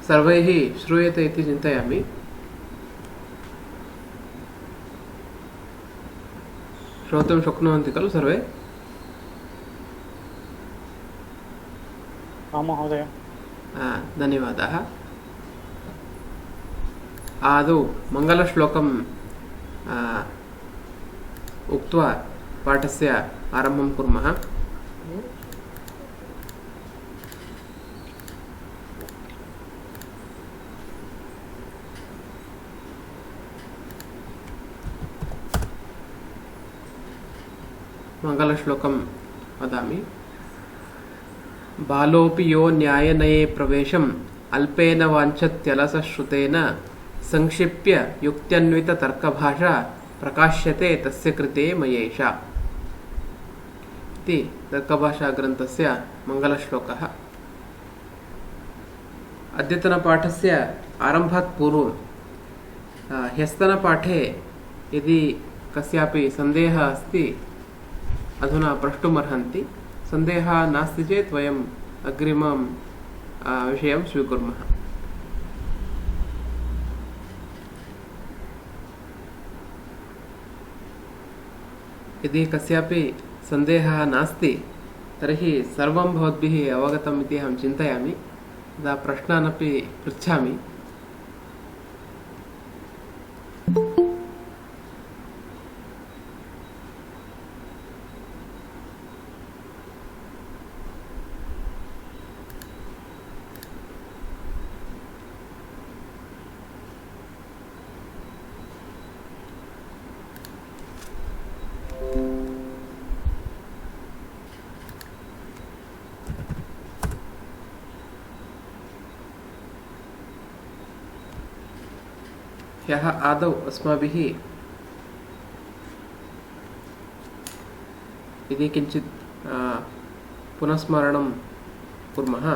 सर्वैः श्रूयते इति चिन्तयामि। श्रोतुं शक्नुवन्ति खलु सर्वे? आं महोदय। धन्यवादाः। आदौ मङ्गलश्लोकम् उक्त्वा पाठस्य आरम्भं कुर्मः। मङ्गलश्लोकं वदामि। बालोऽपि यो न्यायनये प्रवेशम् अल्पेन वाञ्छत्यलसश्रुतेन संक्षिप्य युक्त्यन्विततर्कभाषा प्रकाश्यते तस्य कृते मयेषा इति तर्कभाषाग्रन्थस्य मङ्गलश्लोकः। अद्यतनपाठस्य आरम्भात् पूर्वं ह्यस्तनपाठे यदि कस्यापि सन्देहः अस्ति अधुना प्रष्टुमर्हन्ति। सन्देहः नास्ति चेत् वयम् अग्रिमं विषयं स्वीकुर्मः। यदि कस्यापि सन्देहः नास्ति तर्हि सर्वं भवद्भिः अवगतम् इति अहं चिन्तयामि। तदा प्रश्नानपि पृच्छामि। ह्यः आदौ अस्माभिः यदि किञ्चित् पुनस्मरणं कुर्मः।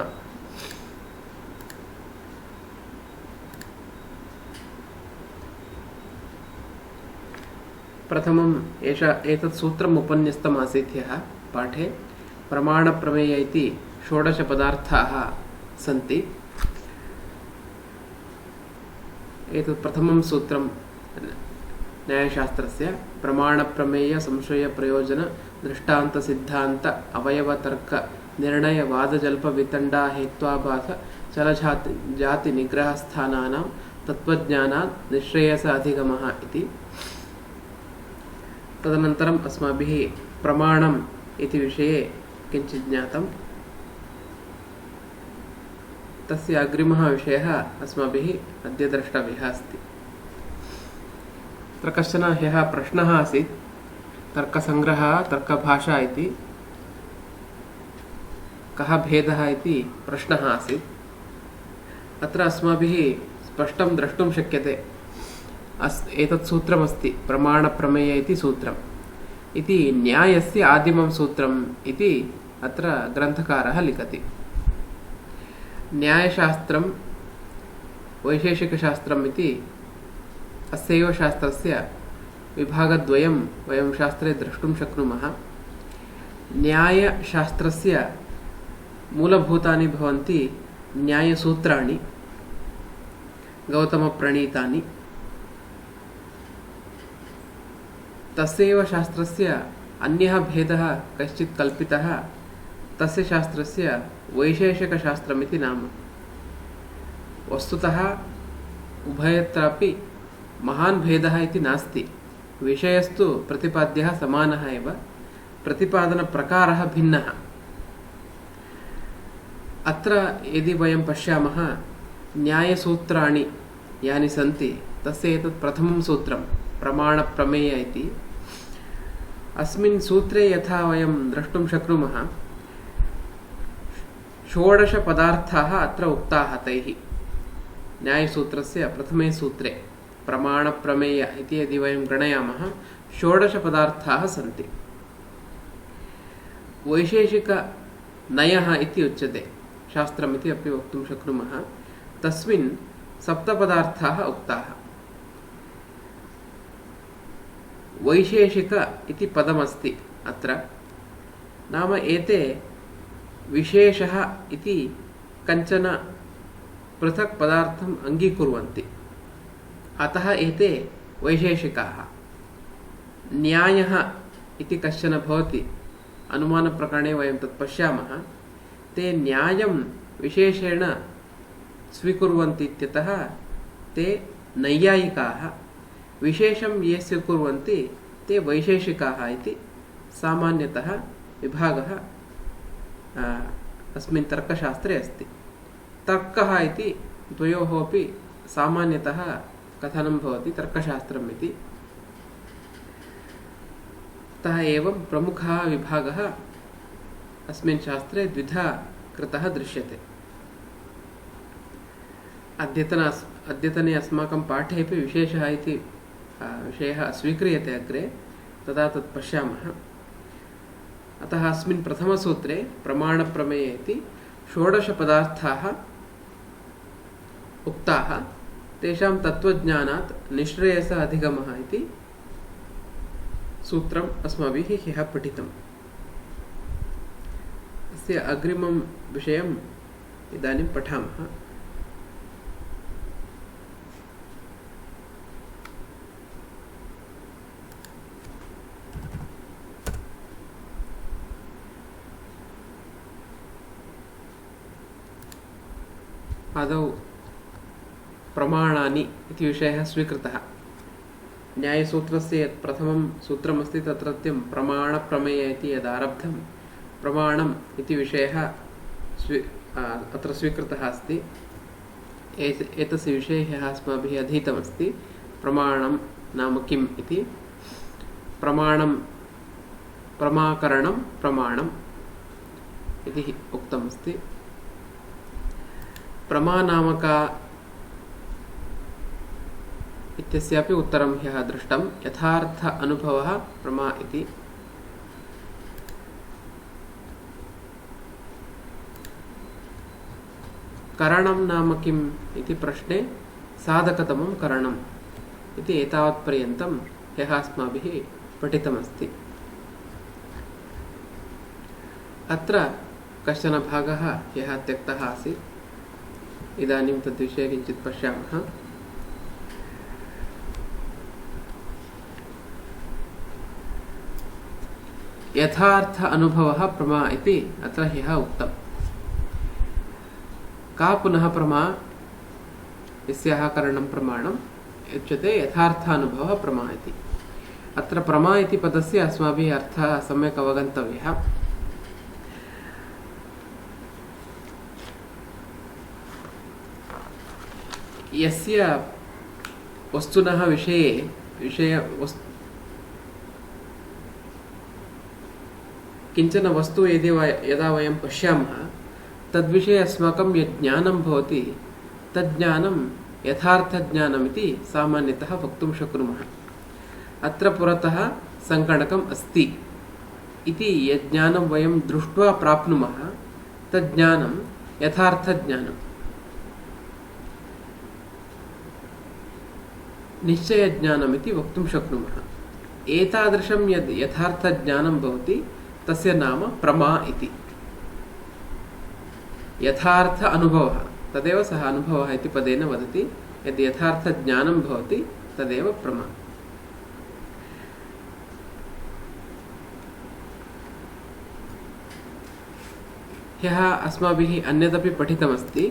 प्रथमम् एतत् सूत्रम् उपन्यस्तमासीत् ह्यः पाठे। प्रमाणप्रमेय इति षोडशपदार्थाः सन्ति। एतत् प्रथमं सूत्रं न्यायशास्त्रस्य। प्रमाणप्रमेय संशय प्रयोजन दृष्टान्त सिद्धान्त अवयवतर्क निर्णय वादजल्प वितण्डा हेत्वाभास चलजाति निग्रहस्थानानां तत्त्वज्ञानात् निःश्रेयस अधिगमः इति। तदनन्तरम् अस्माभिः प्रमाणम् इति विषये किञ्चित् ज्ञातम्। तस्य अग्रिमः विषयः अस्माभिः अद्य द्रष्टव्यः अस्ति। तत्र कश्चन ह्यः प्रश्नः आसीत्। तर्कसङ्ग्रहः तर्कभाषा इति कः भेदः इति प्रश्नः आसीत्। अत्र अस्माभिः स्पष्टं द्रष्टुं शक्यते। एतत् सूत्रमस्ति प्रमाणप्रमेय इति सूत्रम्। इति न्यायस्य आदिमं सूत्रम् इति अत्र ग्रन्थकारः लिखति। न्यायशास्त्रं वैशेषिकशास्त्रम् इति अस्यैव शास्त्रस्य विभागद्वयं वयं शास्त्रे द्रष्टुं शक्नुमः। न्यायशास्त्रस्य मूलभूतानि भवन्ति न्यायसूत्राणि गौतमप्रणीतानि। तस्यैव शास्त्रस्य अन्यः भेदः कश्चित् कल्पितः। तस्य शास्त्रस्य वैशेषिकशास्त्रमिति नाम। वस्तुतः उभयत्रापि महान् भेदः इति नास्ति। विषयस्तु प्रतिपाद्यः समानः एव, प्रतिपादनप्रकारः भिन्नः। अत्र यदि वयं पश्यामः न्यायसूत्राणि यानि सन्ति तस्य एतत् प्रथमं सूत्रं प्रमाणप्रमेय इति। अस्मिन् सूत्रे यथा वयं द्रष्टुं शक्नुमः षोडशपदार्थाः अत्र उक्ताः तैः। न्यायसूत्रस्य प्रथमे सूत्रे प्रमाणप्रमेय इति यदि वयं गणयामः षोडशपदार्थाः सन्ति। वैशेषिकनयः इति उच्यते, शास्त्रमिति अपि वक्तुं शक्नुमः। तस्मिन् सप्तपदार्थाः उक्ताः। वैशेषिक इति पदमस्ति अत्र। नाम एते विशेषः इति कञ्चन पृथक् पदार्थम् अङ्गीकुर्वन्ति, अतः एते वैशेषिकाः। न्यायः इति कश्चन भवति, अनुमानप्रकरणे वयं तत् पश्यामः। ते न्यायं विशेषेण स्वीकुर्वन्ति इत्यतः ते नैयायिकाः, विशेषं ये स्वीकुर्वन्ति ते वैशेषिकाः इति सामान्यतः विभागः अस्मिन् तर्कशास्त्रे अस्ति। तर्कः इति द्वयोः अपि सामान्यतः कथनं भवति तर्कशास्त्रम् इति। अतः एवं प्रमुखः विभागः अस्मिन् शास्त्रे द्विधा कृतः दृश्यते। अद्यतने अस्माकं पाठेपि विशेषः इति विषयः स्वीक्रियते अग्रे, तदा तत् पश्यामः। अतः अस्मिन् प्रथमसूत्रे प्रमाणप्रमेये इति 16 पदार्थाः उक्ताः, तेषां तत्त्वज्ञानात् निःश्रेयसः अधिगमः इति सूत्रम् अस्माभिः ह्यः पठितम्। अस्य अग्रिमं विषयम् इदानीं पठामः। आदौ प्रमाणानि इति विषयः स्वीकृतः। न्यायसूत्रस्य यत् प्रथमं सूत्रमस्ति तत्रत्यं प्रमाणप्रमेय इति यदारब्धं, प्रमाणम् इति विषयः अत्र स्वीकृतः अस्ति। एतस्य विषये अस्माभिः अधीतमस्ति। प्रमाणं नाम किम् इति। प्रमाणं प्रमाकरणं प्रमाणम् इति उक्तमस्ति। प्रमानामका इत्यस्यापि उत्तरं ह्यः दृष्टं। यथार्थ अनुभवः प्रमा इति। करणं नाम किम् इति प्रश्ने साधकतमं करणम् इति एतावत्पर्यन्तं ह्यः अस्माभिः पठितमस्ति। अत्र कश्चन भागः ह्यः त्यक्तः आसीत्। इदानीं तद्विषये किञ्चित् पश्यामः। यथार्थ अनुभवः प्रमा इति अत्र ह्यः उक्तम्। का पुनः प्रमा? यस्याः करणं प्रमाणम् उच्यते यथार्थानुभवः प्रमा इति। अत्र प्रमा इति पदस्य अस्माभिः अर्थः सम्यक् अवगन्तव्यः। यस्य वस्तुनः किञ्चन वस्तु यदा वयं पश्यामः तद्विषये अस्माकं यत् ज्ञानं भवति तज्ज्ञानं यथार्थज्ञानम् इति सामान्यतः वक्तुं शक्नुमः। अत्र पुरतः सङ्गणकम् अस्ति इति यत् ज्ञानं वयं दृष्ट्वा प्राप्नुमः तज्ज्ञानं यथार्थज्ञानं। निश्चयज्ञानम् इति वक्तुं शक्नुमः। एतादृशं यद् यथार्थज्ञानं भवति तस्य नाम प्रमा इति। यथार्थ अनुभवः तदेव सः अनुभवः इति पदेन वदति। यद् यथार्थज्ञानं भवति तदेव प्रमा। ह्यः अस्माभिः अन्यदपि पठितमस्ति।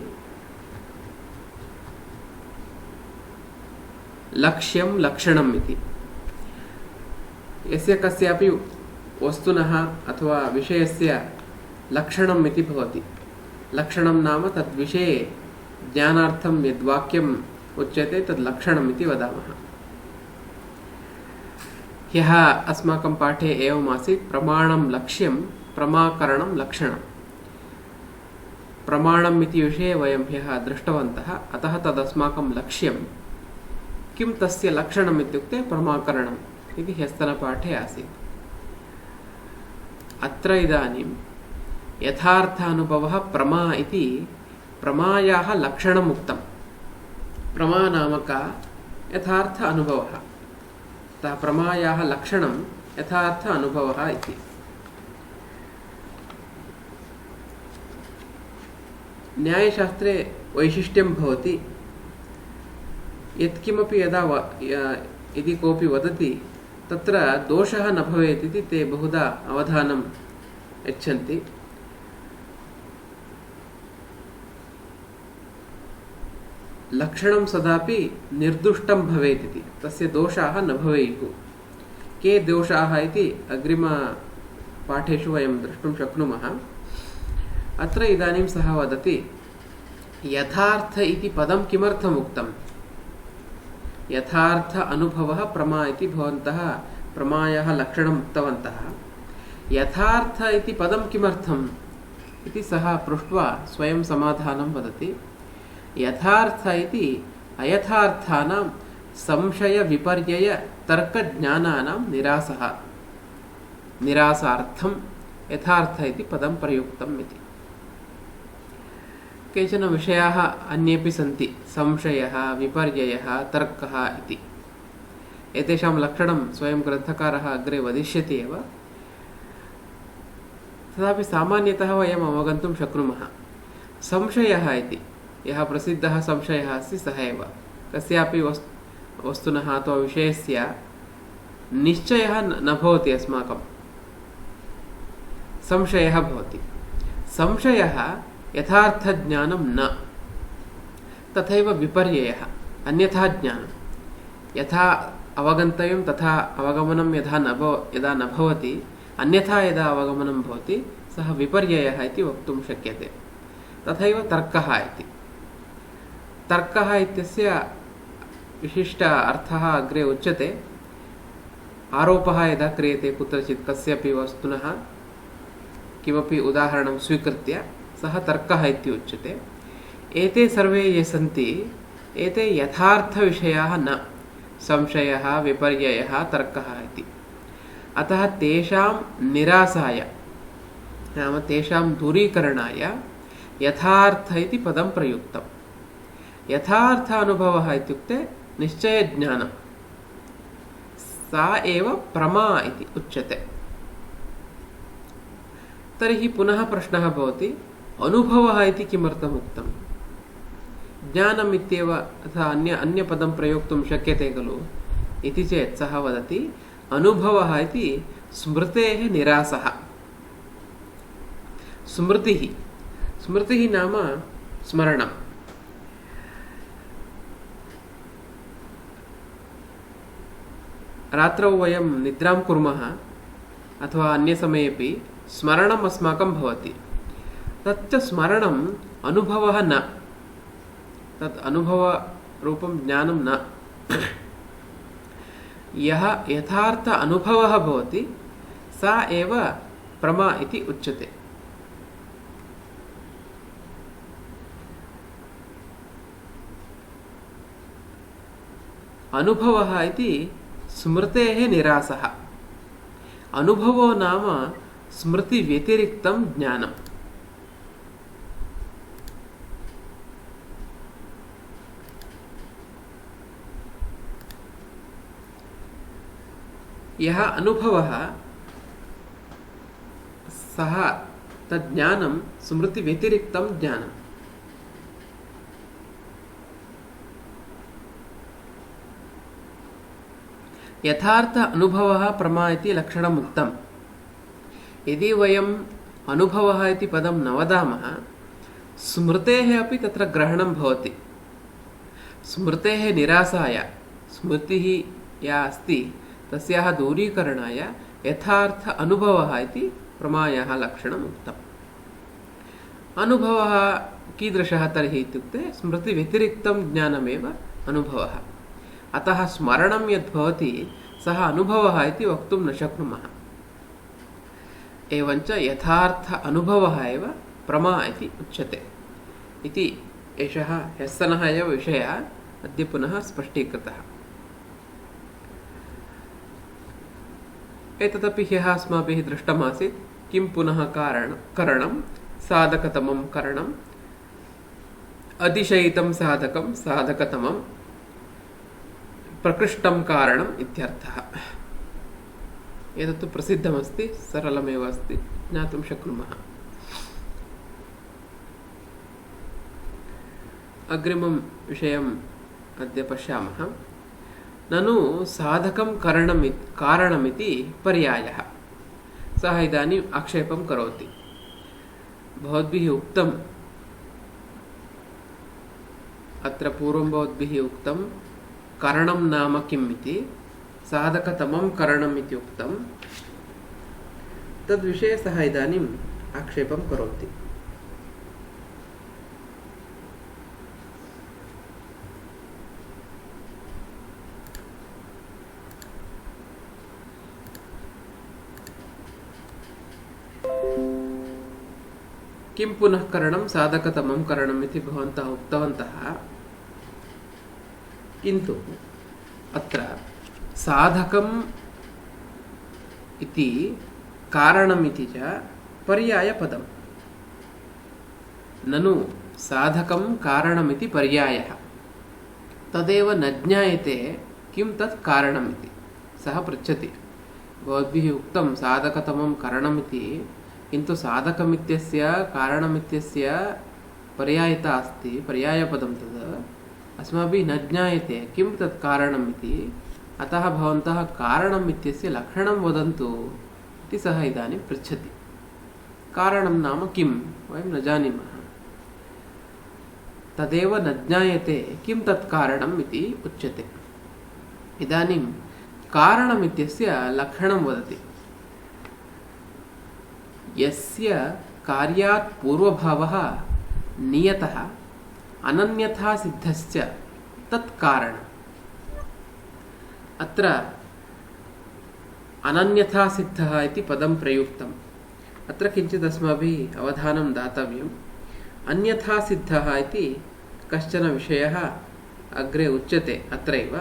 लक्ष्यं लक्षणम् इति। यस्य कस्यापि वस्तुनः अथवा विषयस्य लक्षणम् इति भवति। लक्षणं नाम तद्विषये ज्ञानार्थं यद्वाक्यम् उच्यते तद् लक्षणम् इति वदामः। ह्यः अस्माकं पाठे एवम् आसीत्। प्रमाणं लक्ष्यं प्रमाकरणं लक्षणं। प्रमाणम् इति विषये वयं ह्यः दृष्टवन्तः। अतः तदस्माकं लक्ष्यं। किं तस्य लक्षणम् इत्युक्ते प्रमाकरणम् इति ह्यस्तनपाठे आसीत्। अत्र इदानीं यथार्थानुभवः प्रमा इति प्रमायाः लक्षणम् उक्तम्। प्रमा नाम का? यथार्थ अनुभवः। अतः प्रमायाः लक्षणं यथार्थ अनुभवः इति। न्यायशास्त्रे वैशिष्ट्यं भवति। यत्किमपि यदि कोऽपि वदति तत्र दोषः न भवेत् इति ते बहुधा अवधानं यच्छन्ति। लक्षणं सदापि निर्दुष्टं भवेत् इति, तस्य दोषाः न भवेयुः। के दोषाः इति अग्रिमपाठेषु वयं द्रष्टुं शक्नुमः। अत्र इदानीं सः वदति यथार्थ इति पदं किमर्थम् उक्तम्? यथार्थ अनुभवः प्रमा इति भवन्तः प्रमायाः लक्षणम् उक्तवन्तः। यथार्थ इति पदं किमर्थम् इति सः पृष्ट्वा स्वयं समाधानं वदति। यथार्थ इति अयथार्थानां संशय विपर्यय तर्कज्ञानानां निरासः, निरासार्थं यथार्थ इति पदं प्रयुक्तम् इति। केचन विषयाः अन्येपि सन्ति, संशयः, विपर्ययः, तर्कः इति। एतेषां लक्षणं स्वयं ग्रन्थकारः अग्रे वदिष्यति एव। तथापि सामान्यतः वयम् अवगन्तुं शक्नुमः। संशयः इति यः प्रसिद्धः संशयः अस्ति सः एव कस्यापि वस्तुनः अथवा विषयस्य निश्चयः न भवति। अस्माकं संशयः भवति। संशयः यथार्थज्ञानं न। तथैव विपर्ययः अन्यथा ज्ञानं। यथा अवगन्तव्यं तथा अवगमनं यदा न भवति, अन्यथा यदा अवगमनं भवति सः विपर्ययः इति वक्तुं शक्यते। तथैव तर्कः इति। तर्कः इत्यस्य विशिष्ट अर्थः अग्रे उच्यते। आरोपः यदा क्रियते कुत्रचित् कस्यापि वस्तुनः किमपि उदाहरणं स्वीकृत्य सः तर्कः इति उच्यते। एते सर्वे ये सन्ति एते यथार्थविषयाः न। संशयः, विपर्ययः, तर्कः इति। अतः तेषां निरासाय नाम तेषां दूरीकरणाय यथार्थ इति पदं प्रयुक्तम्। यथार्थ अनुभवः इत्युक्ते निश्चयज्ञानं, सा एव प्रमा इति उच्यते। तर्हि पुनः प्रश्नः भवति, अनुभवः इति किमर्थम् उक्तम्? ज्ञानम् इत्येव अथवा अन्यपदं प्रयोक्तुं शक्यते खलु इति चेत् सः वदति अनुभवः इति स्मृतेः निरासः। स्मृतिः नाम स्मरणम्। रात्रौ वयं निद्रां कुर्मः अथवा अन्यसमयेपि स्मरणम् अस्माकं भवति। तच्च स्मरणम् अनुभवः न। तत् अनुभवरूपं ज्ञानं न। यः यथार्थ अनुभवः भवति सा एव प्रमा इति उच्यते। अनुभवः इति स्मृतेः निरासः। अनुभवो नाम स्मृतिव्यतिरिक्तं ज्ञानम्। यः अनुभवः सः तज्ज्ञानं स्मृतिव्यतिरिक्तं ज्ञानम्। यथार्थ अनुभवः प्रमा इति लक्षणम् उक्तम्। यदि वयम् अनुभवः इति पदं न वदामः, स्मृतेः अपि तत्र ग्रहणं भवति। स्मृतेः निरासाय, स्मृतिः या अस्ति तस्याः दूरीकरणाय यथार्थ अनुभवः इति प्रमायाः लक्षणम् उक्तम्। अनुभवः कीदृशः तर्हि इत्युक्ते स्मृतिव्यतिरिक्तं ज्ञानमेव अनुभवः। अतः स्मरणं यद्भवति सः अनुभवः इति वक्तुं न शक्नुमः। एवञ्च यथार्थ अनुभवः एव प्रमा इति उच्यते इति एषः ह्यस्तनः एव विषयः अद्य पुनः स्पष्टीकृतः। एतदपि ह्यः अस्माभिः दृष्टमासीत्। किं पुनः करणं, साधकतमं करणम्, अतिशयितं साधकं, साधकतमं, प्रकृष्टं कारणम् इत्यर्थः। एतत्तु प्रसिद्धमस्ति, सरलमेव अस्ति, ज्ञातुं शक्नुमः। अग्रिमं विषयम् अद्य पश्यामः। ननु साधकं कारणमिति पर्यायः। सः इदानीम् आक्षेपं करोति। भवद्भिः उक्तम्, अत्र पूर्वं भवद्भिः उक्तं करणं नाम किम् इति, साधकतमं करणम् इति उक्तं। तद्विषये सः इदानीम् आक्षेपं करोति। किं पुनः करणं साधकतमं करणम् इति भवन्तः उक्तवन्तः, किन्तु अत्र साधकम् इति कारणम् इति च पर्यायपदम्। ननु साधकं कारणमिति पर्यायः, तदेव न ज्ञायते किं तत् कारणम् इति। सः पृच्छति, भवद्भिः उक्तं साधकतमं करणमिति, किन्तु साधकमित्यस्य कारणमित्यस्य पर्यायता अस्ति, पर्यायपदं तद् अस्माभिः न ज्ञायते किं तत् कारणम् इति। अतः भवन्तः कारणम् इत्यस्य लक्षणं वदन्तु इति सः इदानीं पृच्छति। कारणं नाम किं वयं न जानीमः, तदेव न ज्ञायते किं तत् कारणम् इति उच्यते। इदानीं कारणमित्यस्य लक्षणं वदति। यस्य कार्यात् पूर्वभावः नियतः अनन्यथा सिद्धश्च तत् कारणम्। अत्र अनन्यथा सिद्धः इति पदं प्रयुक्तम्। अत्र किञ्चित् अस्माभिः अवधानं दातव्यम्। अन्यथा सिद्धः इति कश्चन विषयः अग्रे उच्यते अत्रैव।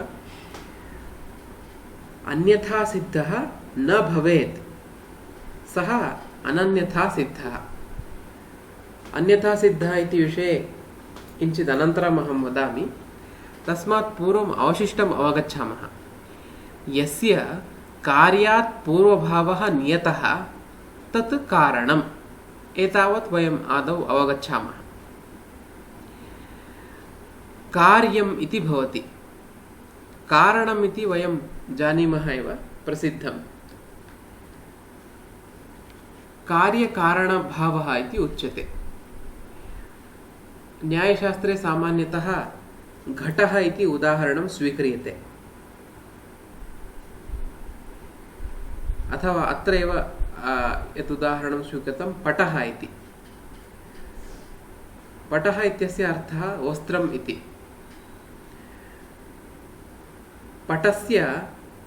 अन्यथा सिद्धः न भवेत्, सः अनन्यथा सिद्धः। अन्यथा सिद्धः इति विषये किञ्चित् अनन्तरम् अहं वदामि। तस्मात् पूर्वम् अवशिष्टम् अवगच्छामः। यस्य कार्यात् पूर्वभावः नियतः तत् कारणम्, एतावत् वयम् आदौ अवगच्छामः। कार्यम् इति भवति, कारणम् इति वयं जानीमः एव, प्रसिद्धम्। कार्यकारणभावः इति उच्यते। न्यायशास्त्रे सामान्यतः घटः इति उदाहरणं स्वीक्रियते, अथवा अत्रैव यत् उदाहरणं स्वीकृतं पटः इति। पटः इत्यस्य अर्थः वस्त्रम् इति। पटस्य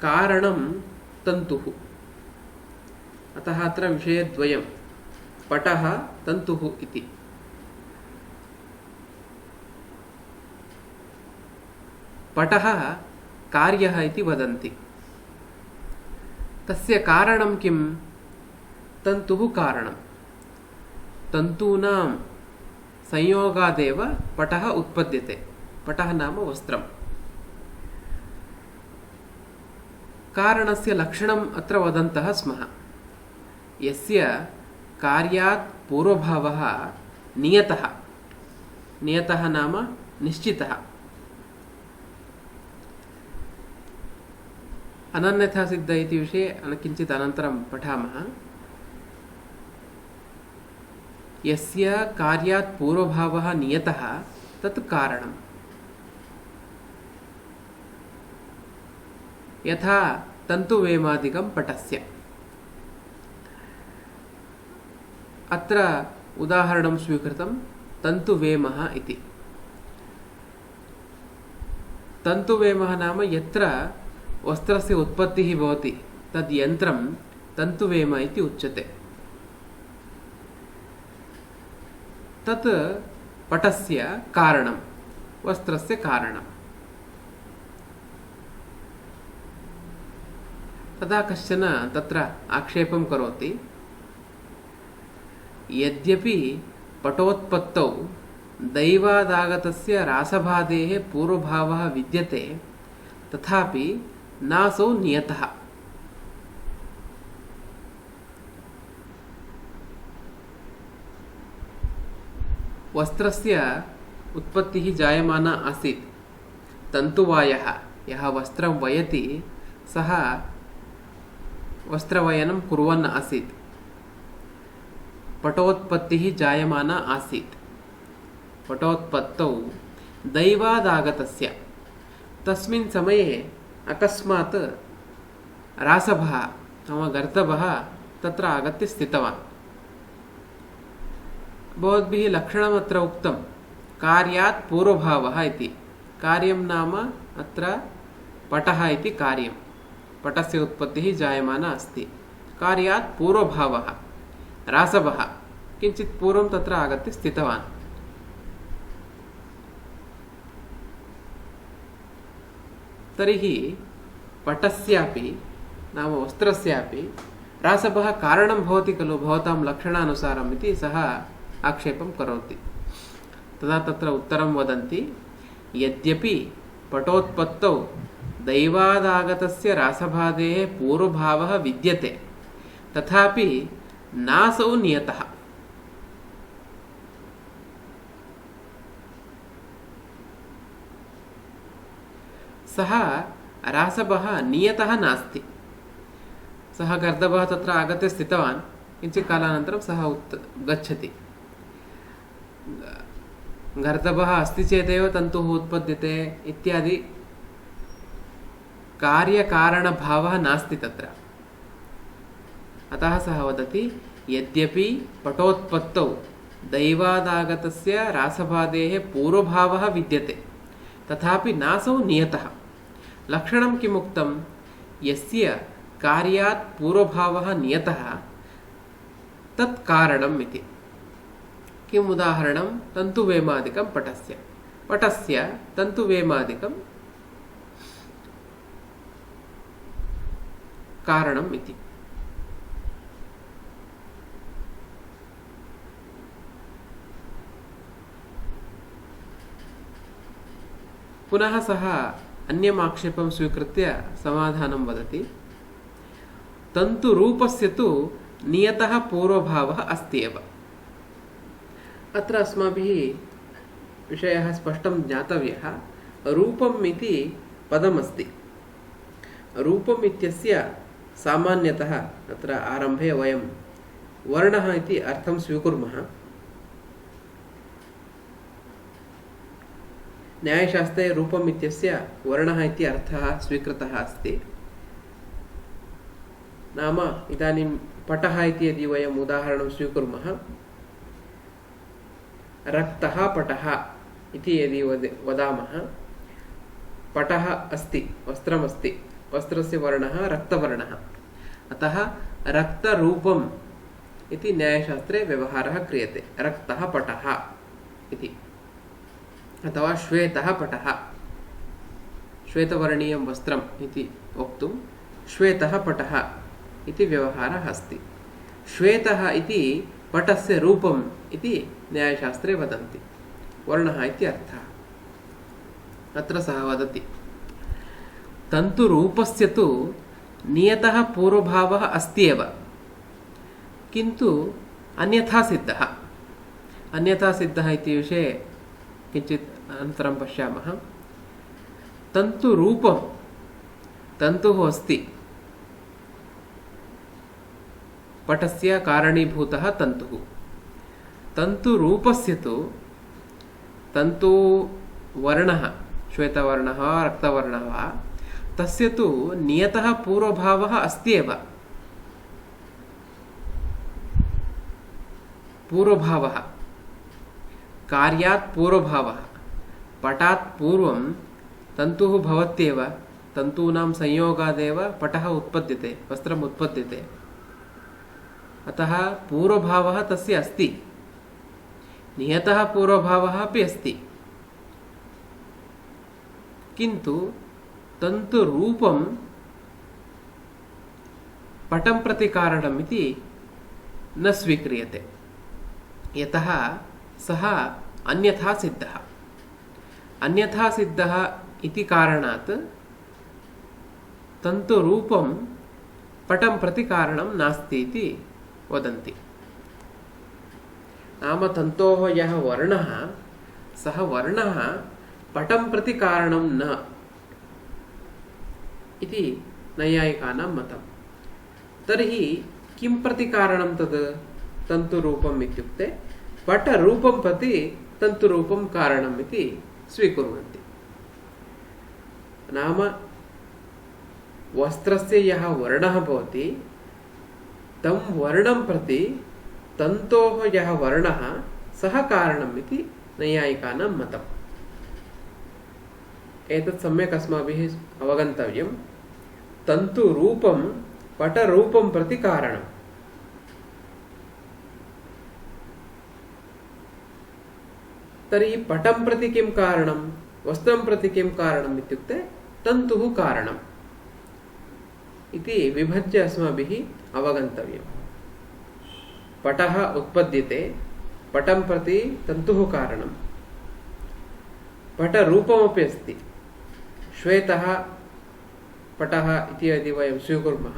कारणं तन्तुः, अतः अत्र विषयद्वयं, पटः तन्तुः इति। पटः कार्यः इति वदन्ति। तस्य कारणं किं? तन्तुः कारणं। तन्तूनां संयोगादेव पटः उत्पद्यते। पटः नाम वस्त्रं। कारणस्य लक्षणम् अत्र वदन्तः स्मः। यस्य कार्यात् पूर्वभावः नियतः, नियतः नाम निश्चितः। अनन्यथा सिद्ध इति विषये किञ्चित् अनन्तरं पठामः। यस्य कार्यात् पूर्वभावः नियतः तत् कारणम्। यथा तन्तुवेमादिकं पटस्य। अत्र उदाहरणं स्वीकृतं तन्तुवेमः इति। तन्तुवेमः नाम यत्र वस्त्रस्य उत्पत्तिः भवति तद् यन्त्रं तन्तुवेम इति उच्यते। तत् पटस्य कारणं, वस्त्रस्य कारणम्। तदा कश्चन तत्र आक्षेपं करोति, यद्यपि पटोत्पत्तौ दैवादागतस्य रासबाधेः पूर्वभावः विद्यते, तथापि नासौ नियतः। वस्त्रस्य उत्पत्तिः जायमाना आसीत्। तन्तुवायः यः वस्त्रं वयति सः वस्त्रवयनं कुर्वन् आसीत्। पटोत्पत्तिः जायमाना आसीत्। पटोत्पत्तौ दैवादागतस्य तस्मिन् समये अकस्मात् रासभः नाम गर्दभः तत्र आगत्य स्थितवान्। भवद्भिः लक्षणमत्र उक्तं कार्यात् पूर्वभावः इति। कार्यं नाम अत्र पटः इति कार्यं। पटस्य उत्पत्तिः जायमाना अस्ति। कार्यात् पूर्वभावः रासभः किञ्चित् पूर्वं तत्र आगत्य स्थितवान्। तर्हि पटस्यापि नाम वस्त्रस्यापि रासभः कारणं भवति खलु भवतां लक्षणानुसारम् इति सः आक्षेपं करोति। तदा तत्र उत्तरं वदन्ति यद्यपि पटोत्पत्तौ दैवादागतस्य रासभादेः पूर्वभावः विद्यते तथापि नासौ नियतः। सः रासभः नियतः नास्ति। सः गर्दभः तत्र आगत्य स्थितवान्। किञ्चित् कालानन्तरं सः गच्छति। गर्दभः अस्ति चेदेव तन्तुः उत्पद्यते इत्यादि कार्यकारणभावः नास्ति तत्र। अतः सः वदति यद्यपि पटोत्पत्तौ दैवादागतस्य रासभादेः पूर्वभावः विद्यते तथापि नासौ नियतः। लक्षणं किमुक्तं यस्य कार्यात् पूर्वभावः नियतः तत् कारणम् इति। किम् उदाहरणं तन्तुवेमादिकं पटस्य तन्तुवेमादिकं कारणम् इति। पुनः सः अन्यम् आक्षेपं स्वीकृत्य समाधानं वदति तन्तुरूपस्य तु नियतः पूर्वभावः अस्ति एव। अत्र अस्माभिः विषयः स्पष्टं ज्ञातव्यः। रूपम् इति पदमस्ति। रूपम् इत्यस्य सामान्यतः अत्र आरम्भे वयं वर्णः इति अर्थं स्वीकुर्मः। न्यायशास्त्रे रूपम् इत्यस्य वर्णः इति अर्थः स्वीकृतः अस्ति। नाम इदानीं पटः इति यदि वयम् उदाहरणं स्वीकुर्मः, रक्तः पटः इति यदि वदामः, पटः अस्ति, वस्त्रमस्ति, वस्त्रस्य वर्णः रक्तवर्णः, अतः रक्तरूपम् इति न्यायशास्त्रे व्यवहारः क्रियते। रक्तः पटः इति, अथवा श्वेतः पटः, श्वेतवर्णीयं वस्त्रम् इति वक्तुं श्वेतः पटः इति व्यवहारः अस्ति। श्वेतः इति पटस्य रूपम् इति न्यायशास्त्रे वदन्ति। वर्णः इति अर्थः। अत्र सः वदति तन्तुरूपस्य तु नियतः पूर्वभावः अस्ति एव, किन्तु अन्यथा सिद्धः। अन्यथा सिद्धः इति विषये किञ्चित् अनन्तरं पश्यामः। तन्तुरूपं, तन्तुः अस्ति, पटस्य कारणीभूतः तन्तुः। तन्तुरूपस्य तु तन्तुवर्णः, श्वेतवर्णः रक्तवर्णः वा, तस्य तु नियतः पूर्वभावः अस्ति एव। पूर्वभावः, कार्यात् पूर्वभावः। पटात् पूर्वं तन्तुः भवत्येव। तन्तूनां संयोगादेव पटः उत्पद्यते, वस्त्रम् उत्पद्यते। अतः पूर्वभावः तस्य अस्ति, नियतः पूर्वभावः अपि अस्ति, किन्तु तन्तुरूपं पटं प्रति कारणम् इति न स्वीक्रियते, यतः सः अन्यथा सिद्धः। अन्यथा सिद्धः इति कारणात् तन्तुरूपं पटं प्रति कारणं नास्ति इति वदन्ति। नाम तन्तोः यः वर्णः सः वर्णः पटं प्रति कारणं न इति नैयायिकानां मतं। तर्हि किं प्रति कारणं तद्? तन्तुरूपम् इत्युक्ते पटरूपं प्रति तन्तुरूपं कारणम् इति स्वीकुर्वन्ति। नाम वस्त्रस्य यः वर्णः भवति तं वर्णं प्रति तन्तोः यः वर्णः सः कारणम् इति नैयायिकानां मतम्। एतत् सम्यक् अस्माभिः अवगन्तव्यं। तन्तुरूपं पटरूपं प्रति कारणम्। तर्हि पटं प्रति किं कारणं, वस्त्रं प्रति किं कारणम् इत्युक्ते तन्तुः कारणम् इति विभज्य अस्माभिः अवगन्तव्यम्। पटः उत्पद्यते, पटं प्रति तन्तुः कारणं, पटरूपमपि अस्ति। श्वेतः पटः इति यदि वयं स्वीकुर्मः,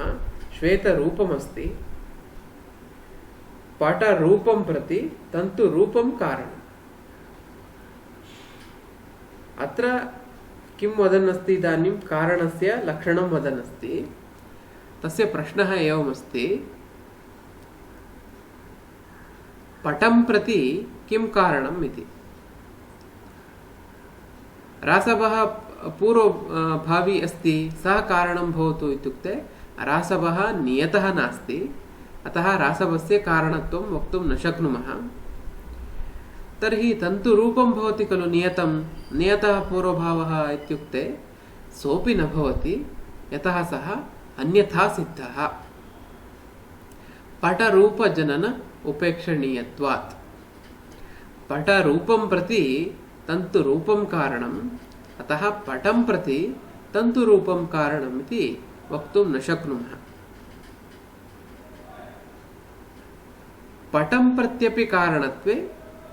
श्वेतरूपमस्ति, पटरूपं प्रति तन्तुरूपं कारणम्। अत्र किं वदन् अस्ति इदानीं? कारणस्य लक्षणं वदन् अस्ति। तस्य प्रश्नः एवमस्ति, पटं प्रति किं कारणम् इति। रासवः पूर्वभावी अस्ति, सः कारणं भवतु इत्युक्ते रासवः नियतः नास्ति, अतः रासवस्य कारणत्वं वक्तुं न शक्नुमः। तर्हि तन्तुरूपं भवति खलु नियतं, नियतः पूर्वभावः इत्युक्ते सोऽपि न भवति, यतः सः अन्यथा सिद्धः। पटरूपजनन उपेक्षणीयत्वात्। पटरूपं प्रति तन्तुरूपं कारणम्, अतः पटं प्रति तन्तुरूपं कारणम् इति वक्तुं न शक्नुमः। पटं प्रत्यपि कारणत्वे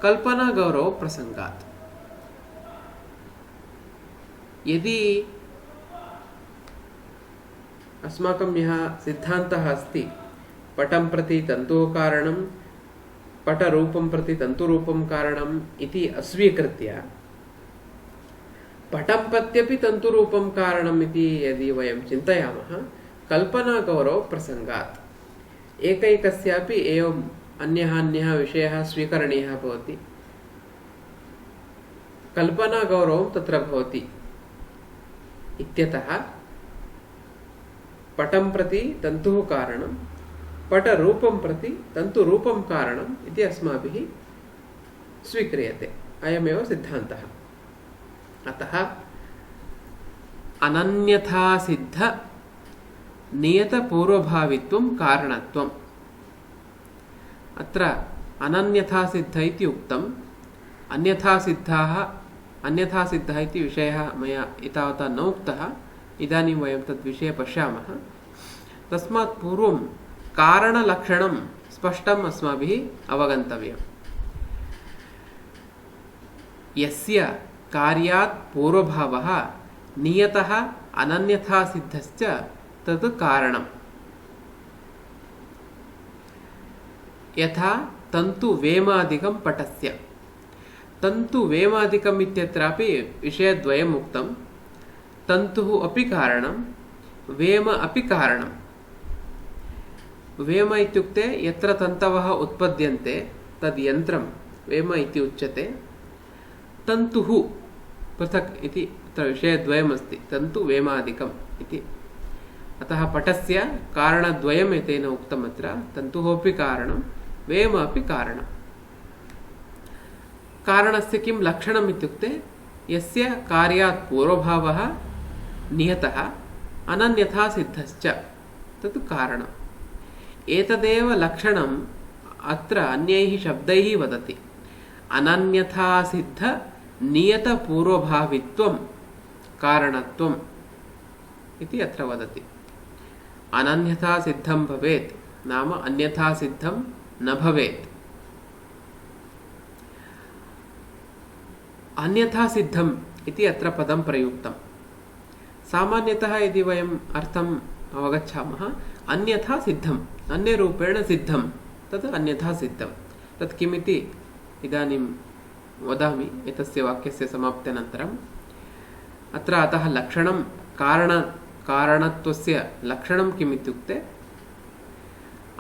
कल्पनागौरव प्रसंगात्। यदि अस्माकं यः सिद्धान्तः अस्ति, पटं प्रति तन्तुः कारणं, पटरूपं प्रति तन्तुरूपं कारणम् इति अस्वीकृत्य पटं प्रत्यपि तन्तुरूपं कारणम् इति यदि वयं चिन्तयामः, कल्पनागौरव प्रसंगात् एकैकस्यापि एवम् अन्यः विषयः स्वीकरणीयः भवति। कल्पनागौरवं तत्र भवति इत्यतः पटं प्रति तन्तुः कारणं, पटरूपं प्रति तन्तुरूपं कारणम् इति अस्माभिः स्वीक्रियते। अयमेव सिद्धान्तः। अतः अनन्यथा सिद्ध नियतपूर्वभावित्वं कारणत्वम्। अत्र अनन्यथा सिद्ध इति उक्तम्। अन्यथा सिद्धः इति विषयः मया एतावता न उक्तः। इदानीं वयं तद्विषये पश्यामः। तस्मात् पूर्वं कारणलक्षणं स्पष्टम् अस्माभिः अवगन्तव्यम्। यस्य कार्यात् पूर्वभावः नियतः अनन्यथा सिद्धश्च तत् कारणम्। यथा तन्तु वेमादिकं पटस्य। तन्तु वेमादिकम् इत्यत्रापि विषयद्वयम् उक्तं। तन्तुः अपि कारणं, वेम अपि कारणं। वेम इत्युक्ते यत्र तन्तवः उत्पद्यन्ते तद् यन्त्रं वेम इति उच्यते। तन्तुः पृथक् इति अत्र विषयद्वयमस्ति, तन्तु वेमादिकम् इति। अतः पटस्य कारणद्वयम् एतेन उक्तम् अत्र। तन्तुः अपि कारणं, वेम अपि कारणं। कारणस्य किं लक्षणम् इत्युक्ते यस्य कार्यात् पूर्वभावः नियतः अनन्यथा सिद्धश्च तत् कारणम्। एतदेव लक्षणम् अत्र अन्यैः शब्दैः वदति। अनन्यथा सिद्ध नियतपूर्वभावित्वं कारणत्वम् इति अत्र वदति। अनन्यथा सिद्धं भवेत् नाम अन्यथा सिद्धं न भवेत्। अन्यथा सिद्धम् इति अत्र पदं प्रयुक्तम्। सामान्यतः यदि वयम् अर्थम् अवगच्छामः, अन्यथा सिद्धम्, अन्यरूपेण सिद्धं, तत् अन्यथा सिद्धं। तत् किमिति इदानीं वदामि एतस्य वाक्यस्य समाप्त्यनन्तरम्। अत्र अतः लक्षणं कारणत्वस्य लक्षणं किम् इत्युक्ते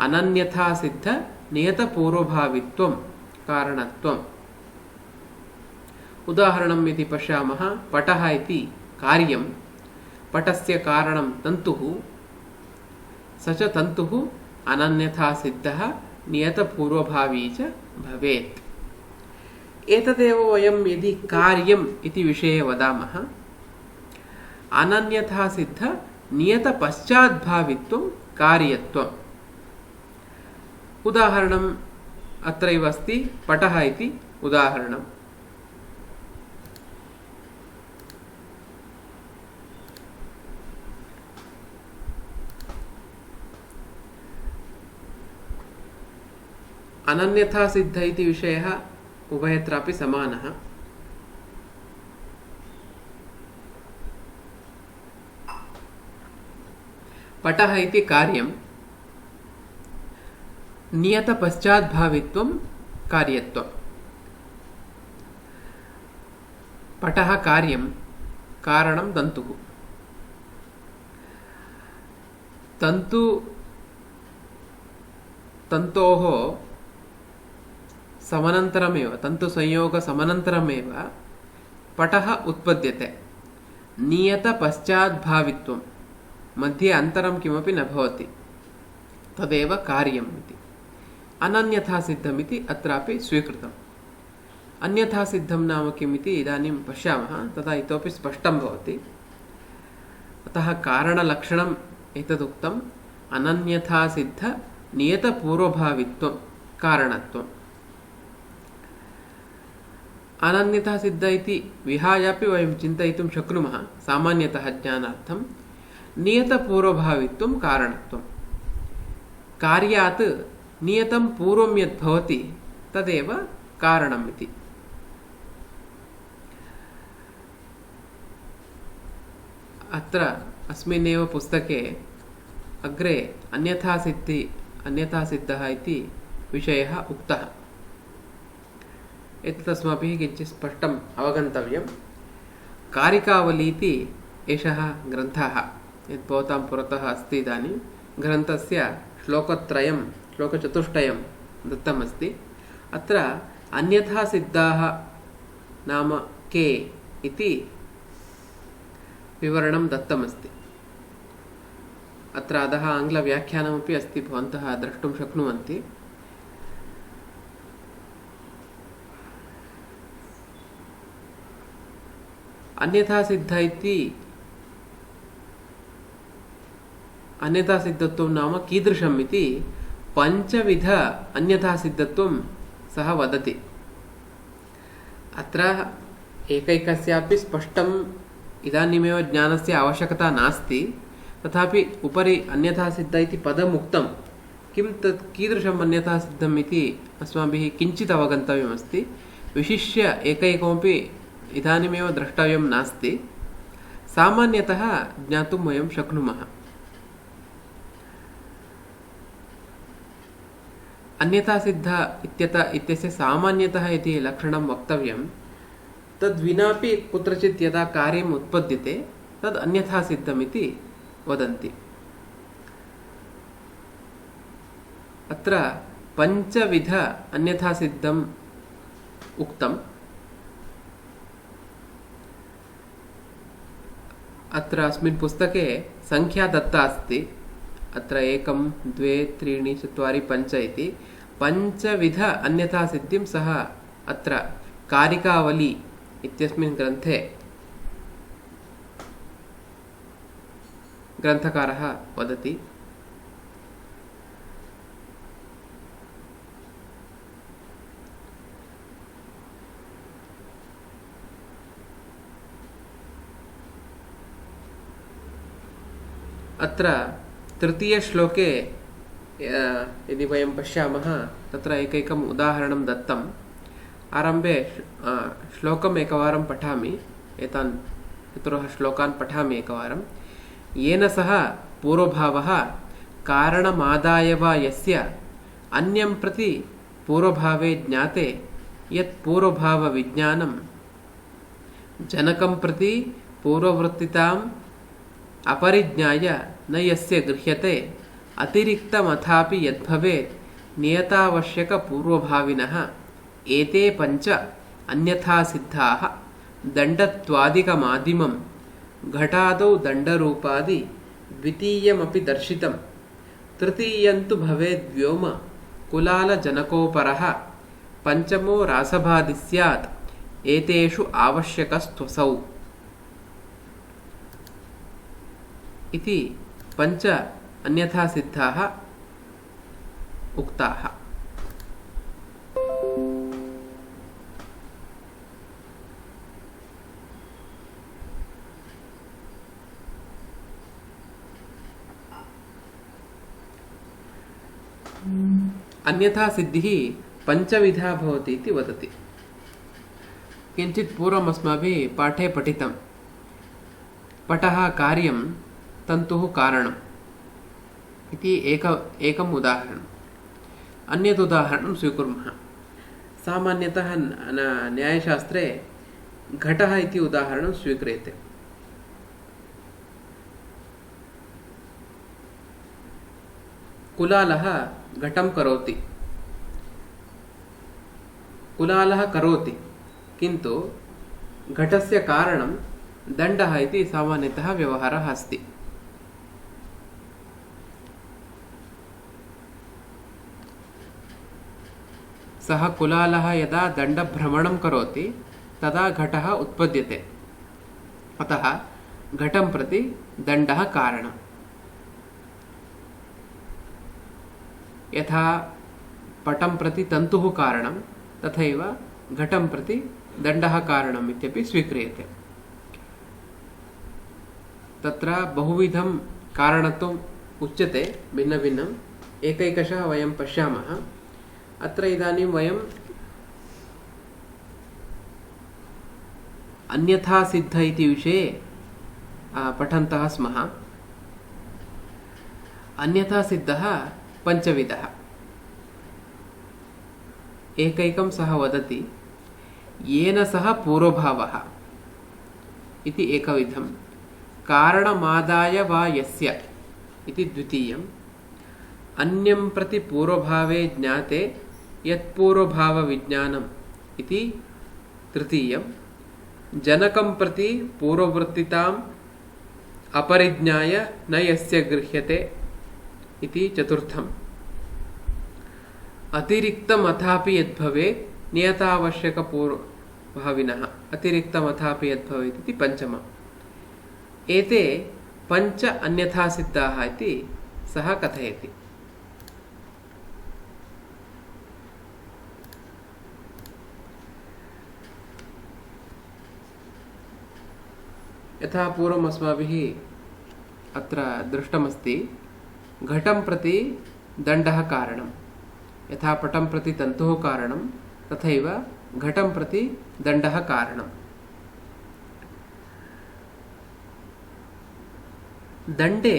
अनन्यथा सिद्ध नियतपूर्वभावित्वं कारणत्वम्। उदाहरणम् इति पश्यामः। पटः इति कार्यं, पटस्य कारणं तन्तुः, स च तन्तुः अनन्यथा सिद्धः नियतपूर्वभावी च भवेत्। एतदेव वयं यदि कार्यम् इति विषये वदामः, अनन्यथा सिद्ध नियतपश्चाद्भावित्वं कार्यत्वम्। उदाहरणम् अत्रैव अस्ति। पटः इति उदाहरणम्। अनन्यथा सिद्ध इति विषयः उभयत्रापि समानः। पटः इति कार्यं, नियतपश्चाद्भावित्वं कार्यत्वम्। पटः कार्यं, कारणं तन्तुः। तन्तोः समनन्तरमेव, तन्तुसंयोगसमनन्तरमेव पटः उत्पद्यते। नियतपश्चाद्भावित्वं, मध्ये अन्तरं किमपि न भवति, तदेव कार्यम् इति। अनन्यथा सिद्धमिति अत्रापि स्वीकृतम्। अन्यथा सिद्धं नाम किम् इति इदानीं पश्यामः, तदा इतोपि स्पष्टं भवति। अतः कारणलक्षणम् एतदुक्तम्। अनन्यथा सिद्ध नियतपूर्वभावित्वं कारणत्वम्। अनन्यथा सिद्ध इति विहायापि वयं चिन्तयितुं शक्नुमः सामान्यतः ज्ञानार्थं। नियतपूर्वभावित्वं कारणत्वं। कार्यात् नियतं पूर्वं यद् भवति तदेव कारणम् इति। अत्र अस्मिन्नेव पुस्तके अग्रे अन्यथा सिद्धः इति विषयः उक्तः। एतत् अस्माभिः किञ्चित् स्पष्टम् अवगन्तव्यम्। कारिकावली इति एषः ग्रन्थः यत् भवतां पुरतः अस्ति इदानीं। ग्रन्थस्य श्लोकचतुष्टयं दत्तमस्ति। अत्र अन्यथा सिद्धाः नाम के इति विवरणं दत्तमस्ति। अत्र अधः आङ्ग्लव्याख्यानमपि अस्ति, भवन्तः द्रष्टुं शक्नुवन्ति। अन्यथा सिद्धत्वं नाम कीदृशम् इति पञ्चविध अन्यथा सिद्धत्वं सः वदति। अत्र एकैकस्यापि स्पष्टम् इदानीमेव ज्ञानस्य आवश्यकता नास्ति, तथापि उपरि अन्यथा सिद्ध इति पदम् उक्तं। किं तत् कीदृशम् अन्यथा सिद्धम् इति अस्माभिः किञ्चित् अवगन्तव्यमस्ति। विशिष्य एकैकमपि इदानीमेव द्रष्टव्यं नास्ति, सामान्यतः ज्ञातुं वयं शक्नुमः। अन्यथा सिद्ध इत्यस्य सामान्यतः इति लक्षणं वक्तव्यं। तद्विनापि कुत्रचित् यदा कार्यम् उत्पद्यते तद् अन्यथा सिद्धमिति वदन्ति। अत्र पञ्चविध अन्यथा सिद्धम् उक्तम्। अत्र अस्मिन् पुस्तके संख्या दत्ता अस्ति। अत्र 1 2 3 4 5 इति पञ्चविध अन्यथा सिद्धिं सः अत्र कारिकावली इत्यस्मिन् ग्रन्थे ग्रन्थकारः वदति। अत्र तृतीयश्लोके यदि वयं पश्यामः तत्र एकैकम् उदाहरणं दत्तम्। आरम्भे श्लोकम् एकवारं पठामि। एतान् चतुरः श्लोकान् पठामि एकवारं। येन सह पूर्वभावः कारणमादाय वा यस्य अन्यं प्रति पूर्वभावे ज्ञाते यत् पूर्वभावविज्ञानं जनकं प्रति पूर्ववर्तिताम् अपरिज्ञाय न यस्य गृह्यते अतिरिक्तमथापि यद्भवेत् नियतावश्यकपूर्वभाविनः एते पञ्च अन्यथा सिद्धाः दण्डत्वादिकमादिमं घटादौ दण्डरूपादि द्वितीयमपि दर्शितं तृतीयन्तु भवेद्व्योम कुलालजनकोपरः पञ्चमो रासभादि स्यात् एतेषु आवश्यकस्त्वसौ इति पञ्च अन्यथा सिद्धाः उक्ताः। अन्यथा सिद्धिः पञ्चविधा भवति इति वदति। किञ्चित् पूर्वम् अस्माभिः पाठे पठितं पटः कार्यं तन्तुः कारणम् इति एकम् उदाहरणम्। अन्यत् उदाहरणं स्वीकुर्मः। सामान्यतः न्यायशास्त्रे घटः इति उदाहरणं स्वीक्रियते। कुलालः घटं करोति, कुलालः करोति, किन्तु घटस्य कारणं दण्डः इति सामान्यतः व्यवहारः अस्ति। सः कुलालः यदा दण्डभ्रमणं करोति तदा घटः उत्पद्यते, अतः घटं प्रति दण्डः कारणम्। यथा पटं प्रति तन्तुः कारणं तथैव घटं प्रति दण्डः कारणम् इत्यपि स्वीक्रियते। तत्र बहुविधं कारणत्वम् उच्यते, भिन्नभिन्नम्। एकैकशः वयं पश्यामः। अत्र इदानीं वयम् अन्यथा सिद्ध इति विषये पठन्तः स्मः। अन्यथा सिद्धः पञ्चविधः। एकैकं सः वदति। येन सह पूर्वभावः इति एकविधं, कारणमादाय वा यस्य इति द्वितीयम्, अन्यं प्रति पूर्वभावे ज्ञाते यत्पूर्वभावविज्ञानम् इति तृतीयं, जनकं प्रति पूर्ववर्तिताम् अपरिज्ञाय न यस्य गृह्यते इति चतुर्थम्, अतिरिक्तमथापि यद्भवेत् नियतावश्यकपूर्वभाविनः अतिरिक्तमथापि यद्भवेत् इति पञ्चमम्। एते पञ्च अन्यथा सिद्धाः इति सः कथयति। यथा पूर्वम् अस्माभिः अत्र दृष्टमस्ति, घटं प्रति दण्डः कारणं, यथा पटं प्रति तन्तुः कारणं तथैव घटं प्रति दण्डः कारणम्। दण्डे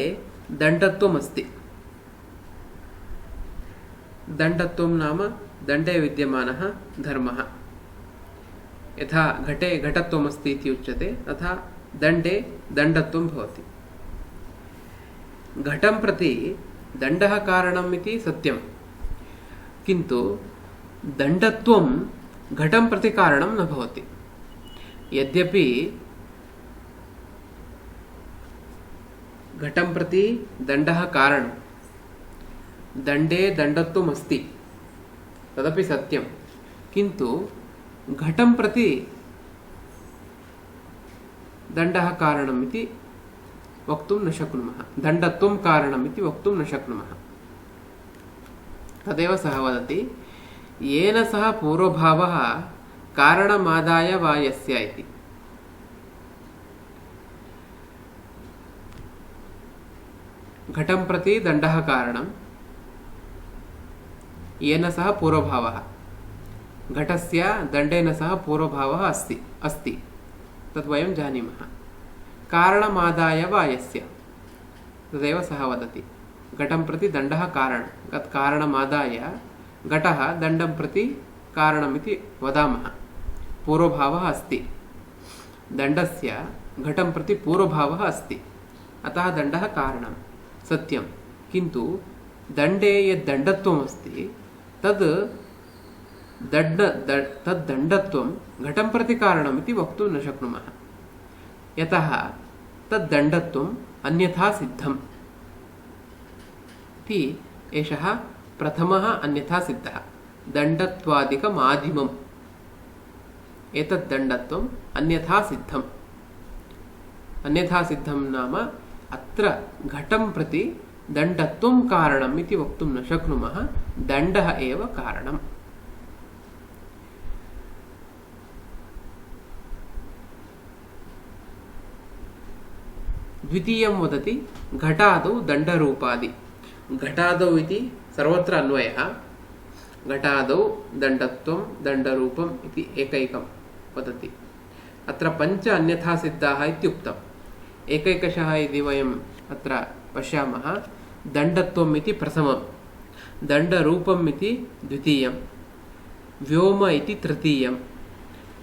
दण्डत्वम् अस्ति। दण्डत्वं नाम दण्डे विद्यमानः धर्मः। यथा घटे घटत्वम् अस्ति इति उच्यते, तथा दण्डे दण्डत्वं भवति। घटं प्रति दण्डः कारणम् इति सत्यं, किन्तु दण्डत्वं घटं प्रति कारणं न भवति। यद्यपि घटं प्रति दण्डः कारणं, दण्डे दण्डत्वम् अस्ति, तदपि सत्यं, किन्तु घटं प्रति दण्डः कारणम् इति वक्तुं न शक्नुमः, दण्डत्वं कारणम् इति वक्तुं न शक्नुमः। तदेव सः वदति, येन सह पूर्वभावः कारणमादाय वा यस्य इति। घटं प्रति दण्डः कारणं, येन सह पूर्वभावः, घटस्य दण्डेन सह पूर्वभावः अस्ति तद् वयं जानीमः। कारणमादाय वा यस्य, तदेव सः वदति। घटं प्रति दण्डः कारणं, तत् कारणमादाय घटः दण्डं प्रति कारणमिति वदामः। पूर्वभावः अस्ति, दण्डस्य घटं प्रति पूर्वभावः अस्ति, अतः दण्डः कारणं सत्यं। किन्तु दण्डे यद् दण्डत्वमस्ति तद् दण्डत्वं घटं प्रति कारणमिति वक्तुं न शक्नुमः, यतः तद् दण्डत्वम् अन्यथा सिद्धम् इति। एषः प्रथमः अन्यथा सिद्धः, दण्डत्वादिकम् आदिमम्। एतद् दण्डत्वम् अन्यथा सिद्धम्। अन्यथा सिद्धं नाम अत्र घटं प्रति दण्डत्वं कारणम् इति वक्तुं न शक्नुमः, दण्डः एव कारणम्। द्वितीयं वदति घटादौ दण्डरूपादि। घटादौ इति सर्वत्र अन्वयः। घटादौ दण्डत्वं दण्डरूपम् इति एकैकं वदति। अत्र पञ्च अन्यथा सिद्धाः इत्युक्तम्। एकैकशः यदि वयम् अत्र पश्यामः, दण्डत्वम् इति प्रथमं, दण्डरूपम् इति द्वितीयं, व्योम इति तृतीयं,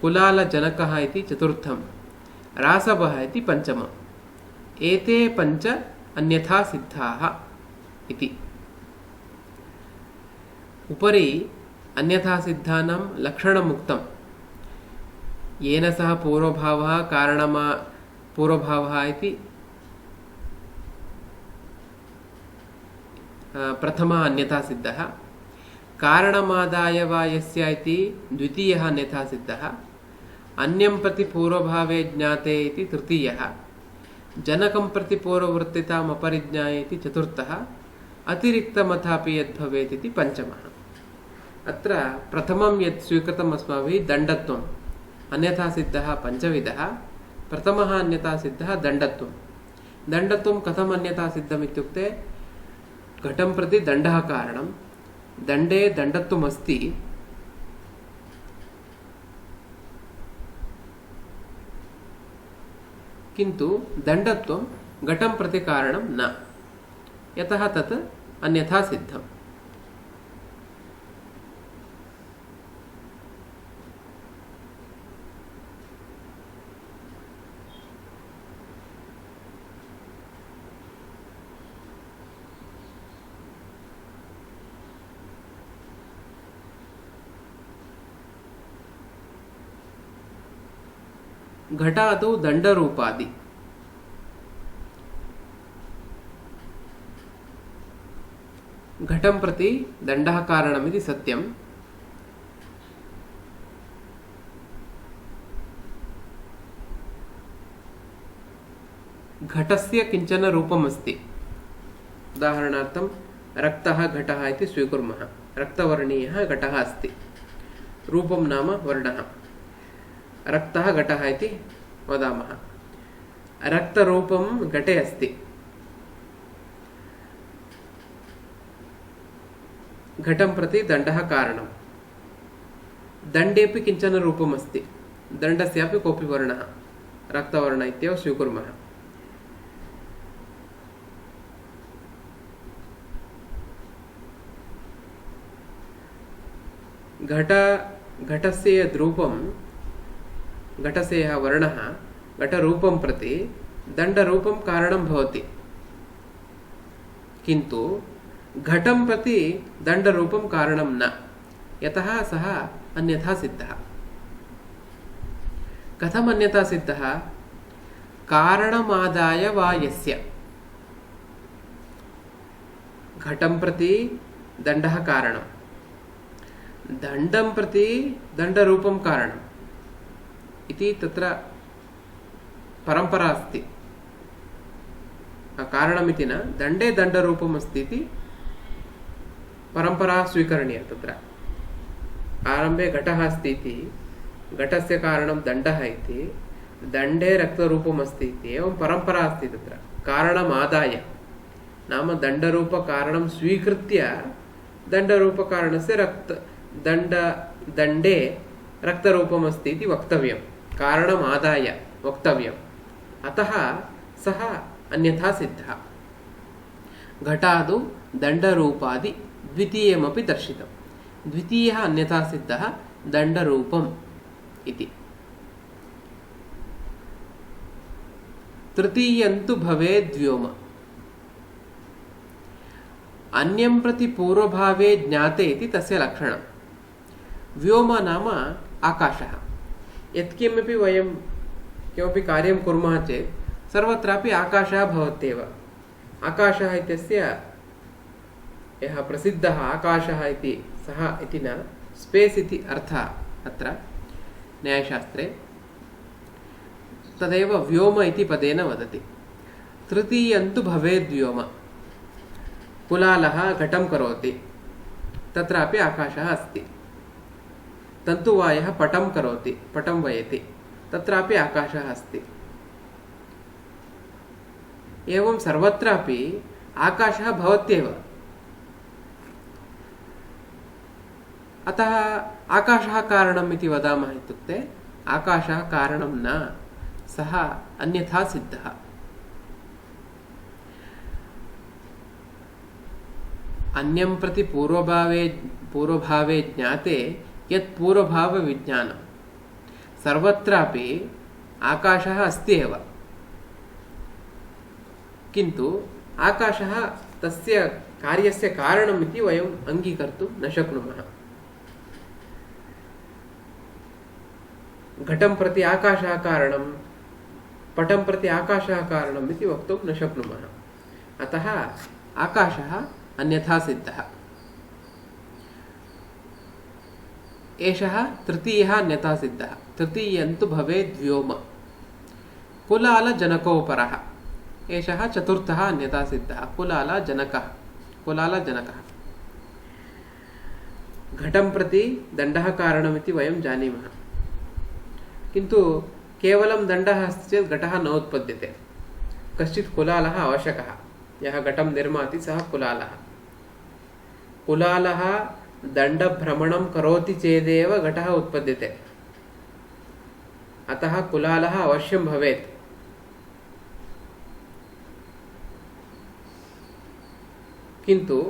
कुलालजनकः इति चतुर्थं, रासवः इति पञ्चमम्। एते पञ्च अन्यथा सिद्धाः इति। उपरि अन्यथा सिद्धानां लक्षणम् उक्तं, येन सह पूर्वभावः पूर्वभावः इति प्रथमः अन्यथा सिद्धः, कारणमादाय वा यस्य इति द्वितीयः अन्यथा सिद्धः, अन्यं प्रति पूर्वभावे ज्ञाते इति तृतीयः, जनकं प्रति पूर्ववृत्तिताम् अपरिज्ञाये इति चतुर्थः, अतिरिक्तमथापि यद्भवेत् इति पञ्चमः। अत्र प्रथमं यत् स्वीकृतम् अस्माभिः दण्डत्वम्, अन्यथा सिद्धः पञ्चविधः। प्रथमः अन्यथा सिद्धः दण्डत्वं। दण्डत्वं कथम् अन्यथा सिद्धम् इत्युक्ते, घटं प्रति दण्डः कारणं, दण्डे दण्डत्वम् अस्ति, किन्तु दण्डत्वं घटं प्रति कारणं न, यतः तत् अन्यथा सिद्धम्। घटादौ दण्डरूपादि। घटं प्रति दण्डः कारणमिति सत्यं, घटस्य किञ्चन रूपमस्ति। उदाहरणार्थं रक्तः घटः इति स्वीकुर्मः। रक्तवर्णीयः घटः अस्ति, रूपं नाम वर्णः। रक्तः घटः इति वदामः। रक्तरूपं घटे अस्ति। घटं प्रति दण्डः कारणं। दण्डेपि किञ्चन रूपम् अस्ति, दण्डस्यापि कोऽपि वर्णः, रक्तवर्ण इत्येव स्वीकुर्मः। घटस्य यद् रूपं, घटस्य यः वर्णः घटरूपं प्रति दण्डरूपं कारणं भवति, किन्तु घटं प्रति दण्डरूपं कारणं न, यतः सः अन्यथा सिद्धः। कथम् अन्यथा सिद्धः? कारणमादाय वा यस्य। घटं प्रति दण्डः कारणं, दण्डं प्रति दण्डरूपं कारणम् इति तत्र परम्परा अस्ति। कारणमिति न, दण्डे दण्डरूपम् अस्ति इति परम्परा स्वीकरणीया। तत्र आरम्भे घटः अस्ति इति, घटस्य कारणं दण्डः इति, दण्डे रक्तरूपम् अस्ति इति, एवं परम्परा अस्ति। तत्र कारणमादाय नाम दण्डरूपकारणं स्वीकृत्य दण्डरूपकारणस्य दण्डे रक्तरूपम् अस्ति इति वक्तव्यं, कारणमादाय वक्तव्यम्। अतः सः अन्यथा सिद्धः। घटादौ दण्डरूपादि द्वितीयमपि दर्शितं। द्वितीयः अन्यथा सिद्धः दण्डरूपम् इति। तृतीयं तु भवेद् व्योम। अन्यं प्रति पूर्वभावे ज्ञाते इति तस्य लक्षणं। व्योम नाम आकाशः। यत्किमपि वयं किमपि कार्यं कुर्मः चेत् सर्वत्रापि आकाशः भवत्येव। आकाशः इत्यस्य यः प्रसिद्धः आकाशः इति सः इति न, स्पेस् इति अर्थः अत्र न्यायशास्त्रे। तदेव व्योम इति पदेन वदति। तृतीयं तु भवेद् व्योम। कुलालः घटं करोति, तत्रापि आकाशः अस्ति। तन्तुवायः पटं करोति, पटं वयति, तत्रापि आकाशः अस्ति। एवं सर्वत्रापि आकाशः भवत्येव। अतः आकाशः कारणम् इति वदामः इत्युक्ते आकाशः कारणं न, सः अन्यथा सिद्धः। अन्यं प्रति पूर्वभावे ज्ञाते यत् पूर्वभावविज्ञानं। सर्वत्रापि आकाशः अस्ति एव, किन्तु आकाशः तस्य कार्यस्य कारणम् इति वयम् अङ्गीकर्तुं न शक्नुमः। घटं प्रति आकाशः कारणं, पटं प्रति आकाशः कारणम् इति वक्तुं न शक्नुमः। अतः आकाशः अन्यथा सिद्धः। एषः तृतीयः अन्यथा सिद्धः। तृतीयं तु भवेद् व्योम। कुलालजनकोपरः। एषः चतुर्थः अन्यथा सिद्धः। कुलालजनकः। घटं प्रति दण्डः कारणमिति वयं जानीमः, किन्तु केवलं दण्डः अस्ति चेत् घटः न उत्पद्यते। कश्चित् कुलालः आवश्यकः। यः घटं निर्माति सः कुलालः। कुलालः दण्डभ्रमणं करोति चेदेव घटः उत्पद्यते। अतः कुलालः अवश्यं भवेत्। किन्तु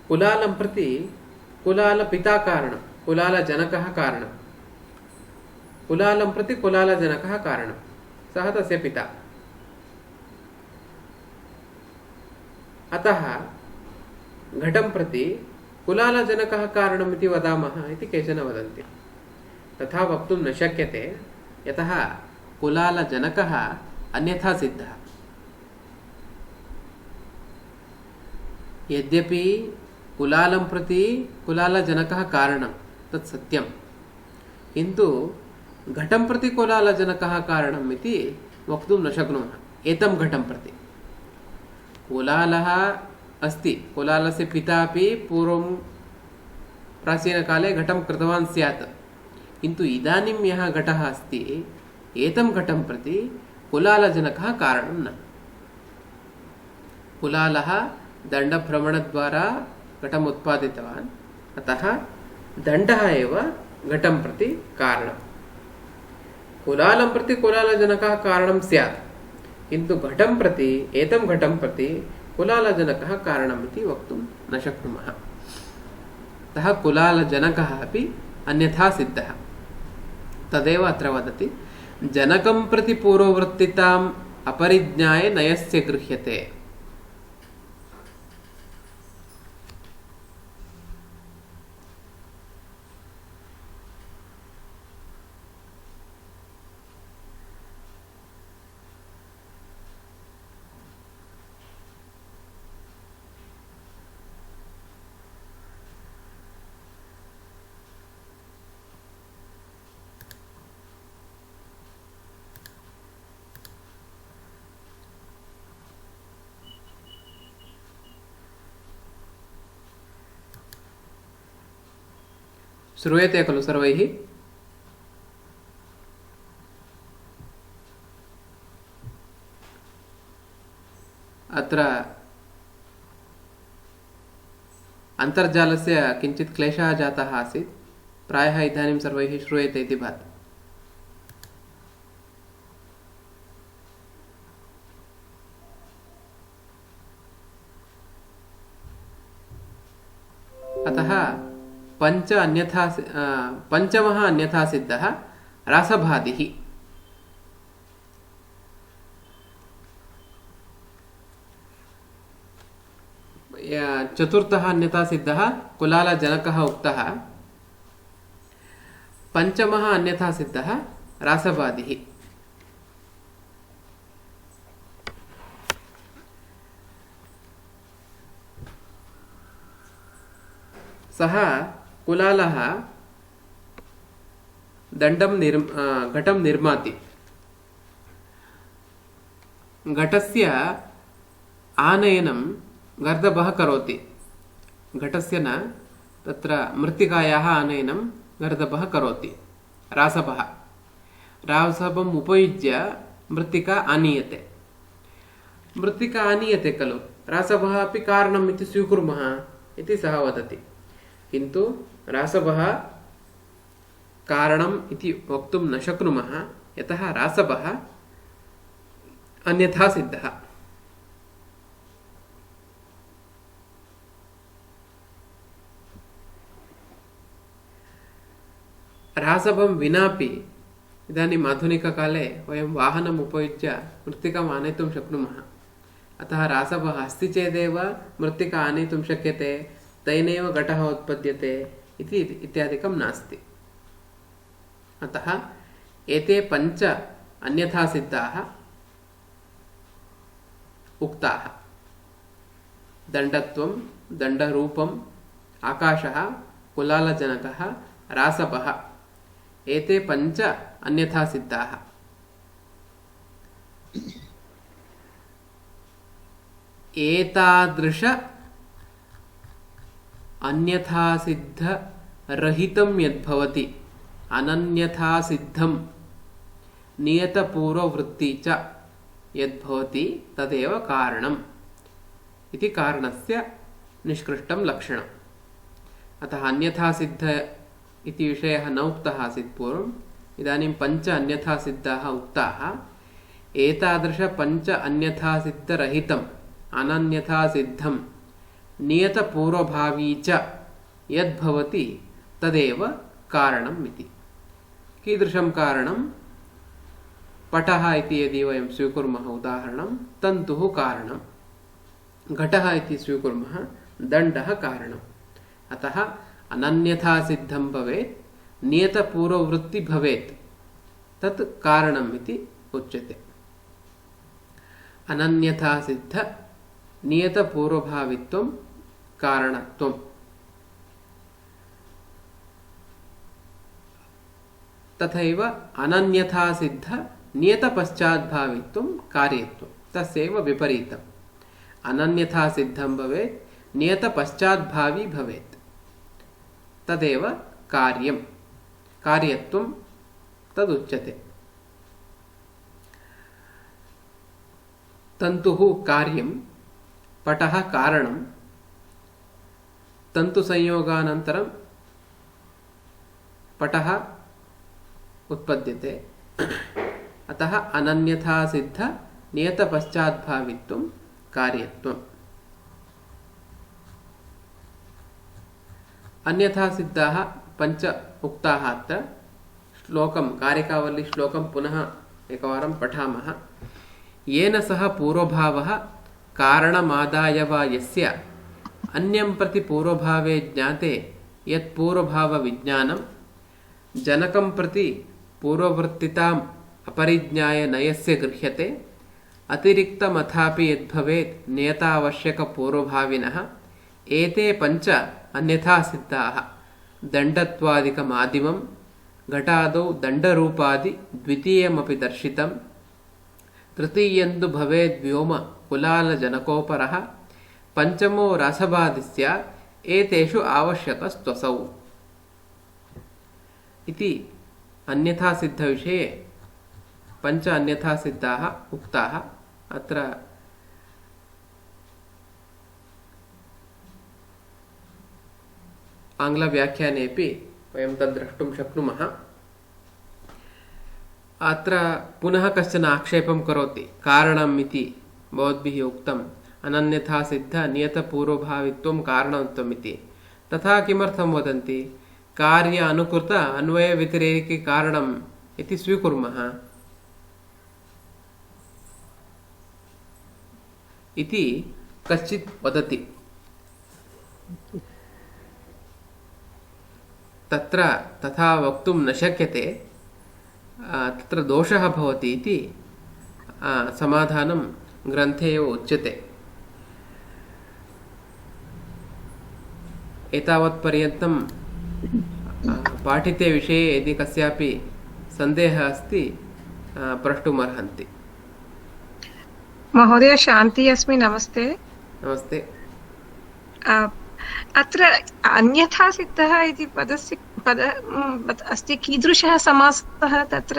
कुलालं प्रति कुलालपिता कारणं, कुलालजनकः कारणं। कुलालं प्रति कुलालजनकः कारणं, सः तस्य पिता। अतः घटं प्रति कुलालजनकः कारणम् इति वदामः इति केचन वदन्ति। तथा वक्तुं न शक्यते, यतः कुलालजनकः अन्यथा सिद्धः। यद्यपि कुलालं प्रति कुलालजनकः कारणं तत् सत्यं, किन्तु घटं प्रति कुलालजनकः कारणम् इति वक्तुं न शक्नुमः। एतं घटं प्रति कुलालः अस्ति, कुलालस्य पिता अपि पूर्वं प्राचीनकाले घटं कृतवान् स्यात्, किन्तु इदानीं यः घटः अस्ति एतं घटं प्रति कुलालजनकः कारणं न। कुलालः दण्डभ्रमणद्वारा घटम् उत्पादितवान्, अतः दण्डः एव घटं प्रति कारणम्। कुलालं प्रति कुलालजनकः कारणं स्यात्, किन्तु घटं प्रति, एतं घटं प्रति कुलालजनकः कारणम् इति वक्तुं न शक्नुमः। अतः कुलालजनकः अपि अन्यथा सिद्धः। तदेव अत्र वदति, जनकं प्रति पूर्ववृत्तिताम् अपरिज्ञाय नयस्य गृह्यते। श्रूयते खलु सर्वैः? अत्र अन्तर्जालस्य किञ्चित् क्लेशः जातः आसीत्, प्रायः इदानीं सर्वैः श्रूयते इति भाति। अतः पञ्चमः अन्यथा सिद्धः रासभादिः। चतुर्थः अन्यथा सिद्धः कुलालजनकः उक्तः। पञ्चमः अन्यथा सिद्धः रासभादिः। सः कुलालः घटं निर्माति। घटस्य आनयनं गर्दभः करोति। घटस्य न तत्र मृत्तिकायाः आनयनं गर्दभः करोति रासभः। रासभम् उपयुज्य मृत्तिका आनीयते। मृत्तिका आनीयते खलु, रासभः अपि कारणम् इति स्वीकुर्मः इति सः वदति। किन्तु रासभः कारणम् इति वक्तुं न शक्नुमः, यतः रासभः अन्यथा सिद्धः। रासभं विनापि इदानीम् आधुनिककाले वयं वाहनम् उपयुज्य मृत्तिकाम् आनेतुं शक्नुमः। अतः रासभः अस्ति चेदेव मृत्तिका आनेतुं शक्यते, तेनैव घटः उत्पद्यते इति इत्यादिकं नास्ति। अतः एते पञ्च अन्यथा सिद्धाः उक्ताः। दण्डत्वं, दण्डरूपम्, आकाशः, कुलालजनकः, रासभः, एते पञ्च अन्यथा सिद्धाः। एतादृश अन्यथा सिद्ध रहितं यद्भवति, अनन्यथा सिद्धं नियतपूर्ववृत्ति च यद्भवति तदेव कारणम् इति कारणस्य निष्कृष्टं लक्षणम्। अतः अन्यथा सिद्ध इति विषयः न उक्तः आसीत् पूर्वम्। इदानीं पञ्च अन्यथा सिद्धाः उक्ताः। एतादृश पञ्च अन्यथा सिद्धरहितम् अनन्यथा सिद्धं नियतपूर्वभावी च यद्भवति तदेव कारणम् इति। कीदृशं कारणं? पटः इति यदि वयं स्वीकुर्मः उदाहरणं, तन्तुः कारणं। घटः इति स्वीकुर्मः, दण्डः कारणम्। अतः अनन्यथा सिद्धं भवेत्, नियतपूर्ववृत्ति भवेत्, तत् कारणम् इति उच्यते। अनन्यथा सिद्ध नियतपूर्वभावित्वं कारणत्वम्। तथैव अनन्यथा सिद्ध नियतपश्चाद्भावित्वं कार्यत्वं, तस्यैव विपरीतम्। अनन्यथा सिद्धं भवेत्, नियतपश्चाद्भावी भवेत्, तदेव कार्यं, कार्यत्वं तदुच्यते। तन्तुः कार्यं, पटः कारणं। तन्तुसंयोगानन्तरं पटः उत्पद्यते। अतः अनन्यथा सिद्ध नियतपश्चाद्भावित्वं कार्यत्वम्। अन्यथा सिद्धाः पञ्च उक्ताः। अत्र श्लोकं, कारिकावल्ली श्लोकं पुनः एकवारं पठामः। येन सह पूर्वभावः कारणमादाय वा यस्य अन्यं प्रति पूर्वभावे ज्ञाते यत् पूर्वभावविज्ञानं जनकं प्रति पूर्ववर्तिताम् अपरिज्ञाय नयस्य गृह्यते अतिरिक्तमथापि यद्भवेत् नियतावश्यकपूर्वभाविनः एते पञ्च अन्यथा सिद्धाः दण्डत्वादिकमादिमं घटादौ दण्डरूपादि द्वितीयमपि दर्शितं तृतीयन्तु भवेद् व्योम कुलालजनकोपरः पञ्चमो रासभादि स्यात् एतेषु आवश्यकस्त्वसौ इति अन्यथा सिद्धविषये पञ्च अन्यथा सिद्धाः उक्ताः। अत्र आङ्ग्लव्याख्यानेपि वयं तद् द्रष्टुं शक्नुमः। अत्र पुनः कश्चन आक्षेपं करोति। कारणम् इति भवद्भिः उक्तम्, अनन्यथा सिद्ध नियतपूर्वभावित्वं कारणत्वम् इति। तथा किमर्थं वदन्ति? कार्य अनुकृत अन्वय व्यतिरेके कारणम् इति स्वीकुर्मः इति कश्चित् वदति। तत्र तथा वक्तुं न शक्यते, तत्र दोषः भवति इति समाधानं ग्रन्थे एव उच्यते। एतावत्पर्यन्तं पाठिते विषये यदि कस्यापि सन्देहः अस्ति प्रष्टुमर्हन्ति। महोदय शान्ति अस्मि। नमस्ते। नमस्ते। अत्र अन्यथा सिद्धः इति पदस्य पद अस्ति, कीदृशः समासः तत्र?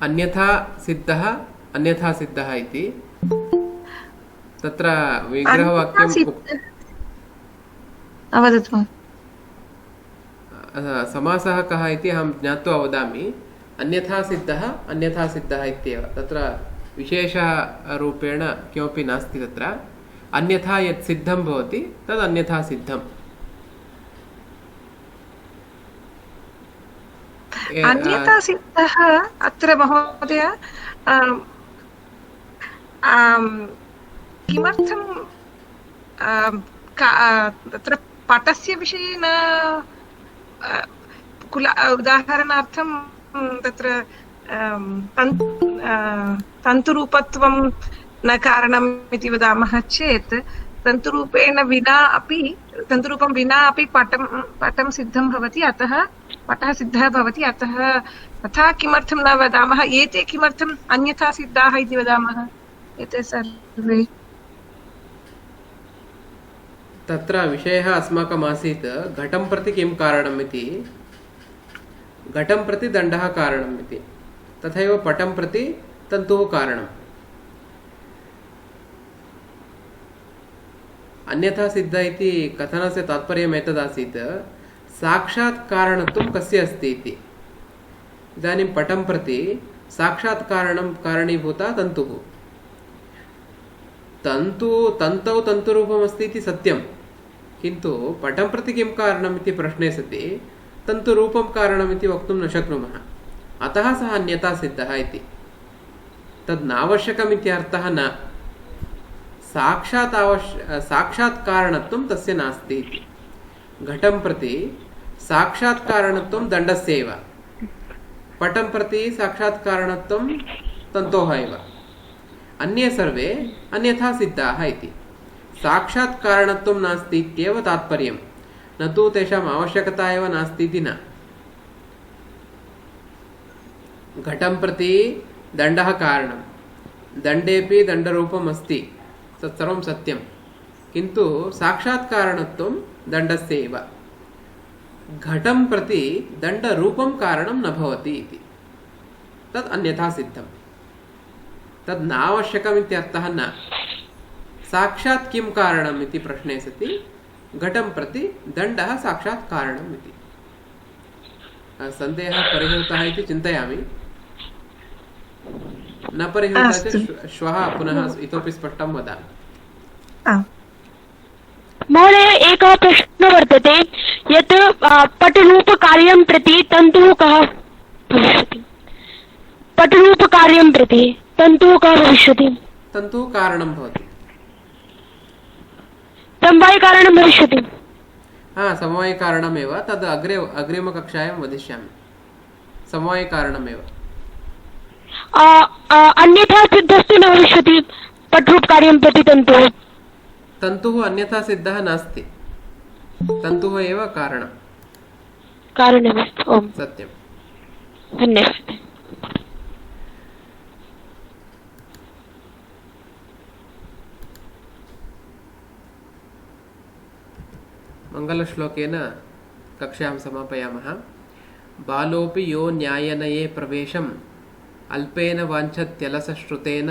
अन्यथा सिद्धः इति तत्र विग्रहवाक्यं वदतु। समासः कः इति अहं ज्ञात्वा वदामि। अन्यथा सिद्धः इत्येव, तत्र विशेषरूपेण किमपि नास्ति। तत्र अन्यथा यत् सिद्धं भवति तद् अन्यथा सिद्धम्। अन्यथा सिद्धः अत्र महोदय किमर्थं तत्र पटस्य विषये न उदाहरणार्थं तत्र तन्तुरूपत्वं न कारणम् इति वदामः चेत् तन्तुरूपेण विना अपि तन्तुरूपं विना अपि पटं सिद्धं भवति, अतः पटः सिद्धः भवति। अतः तथा किमर्थं न वदामः? एते किमर्थम् अन्यथा सिद्धाः इति वदामः? एते सर्वे तत्र विषयः अस्माकम् आसीत् घटं प्रति किं कारणम् इति। घटं प्रति दण्डः कारणम् इति, तथैव पटं प्रति तन्तुः कारणम्। अन्यथा सिद्ध इति कथनस्य तात्पर्यम् एतदासीत्, साक्षात् कारणत्वं कस्य अस्ति इति। इदानीं पटं प्रति साक्षात् कारणं कारणीभूता तन्तुः। तन्तौ तन्तुरूपम् अस्ति इति सत्यं, किन्तु पटं प्रति किं कारणम् इति प्रश्ने सति तन्तुरूपं कारणम् इति वक्तुं न शक्नुमः। अतः सः अन्यथा सिद्धः इति। तद् नावश्यकम् इति अर्थः न। साक्षात् कारणत्वं तस्य नास्ति इति। घटं प्रति साक्षात् कारणत्वं दण्डस्य एव, पटं प्रति साक्षात् कारणत्वं तन्तोः एव। अन्ये सर्वे अन्यथा सिद्धाः इति। साक्षात् कारणत्वं नास्ति इत्येव तात्पर्यं, न तु तेषाम् आवश्यकता एव नास्ति इति न। घटं प्रति दण्डः कारणं, दण्डेपि दण्डरूपम् अस्ति, तत्सर्वं सत्यं, किन्तु साक्षात् कारणत्वं दण्डस्य एव। घटं प्रति दण्डरूपं कारणं न भवति इति, तद् अन्यथा सिद्धं। तद् नावश्यकम् इत्यर्थः न। साक्षात् किं कारणम् इति प्रश्ने सति घटं प्रति दण्डः साक्षात् कारणम् इति। सन्देहः परिहृतः इति चिन्तयामि। न परिहृतः चेत् श्वः पुनः इतोपि स्पष्टं वदामि। महोदय, एकः प्रश्नः वर्तते यत् पटरूपकार्यं प्रति तन्तुः कः भविष्यति? पटरूपकार्यं प्रति तन्तुः कः भविष्यति? तन्तुः कारणं भवति, समवायिकारणं भविष्यति। समवायिकारणमेव। तद् अग्रिमकक्षायां वदिष्यामि। समवायिकारणमेव। अन्यथा सिद्धस्तु न भविष्यति पटरूपकार्यं प्रति तन्तुः। तन्तुः अन्यथा सिद्धः नास्ति, तन्तुः एव कारणं। कारणमस्ति। ओम सत्यं। धन्यवादः। मङ्गलश्लोकेन कक्षां समापयामः। बालोऽपि यो न्यायनये प्रवेशम् अल्पेन वाञ्छत्यलसश्रुतेन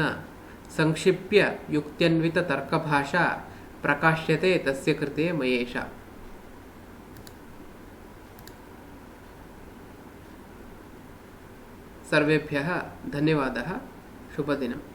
संक्षिप्य युक्त्यन्विततर्कभाषा प्रकाश्यते तस्य कृते मयेषा। सर्वेभ्यः धन्यवादः। शुभदिनम्।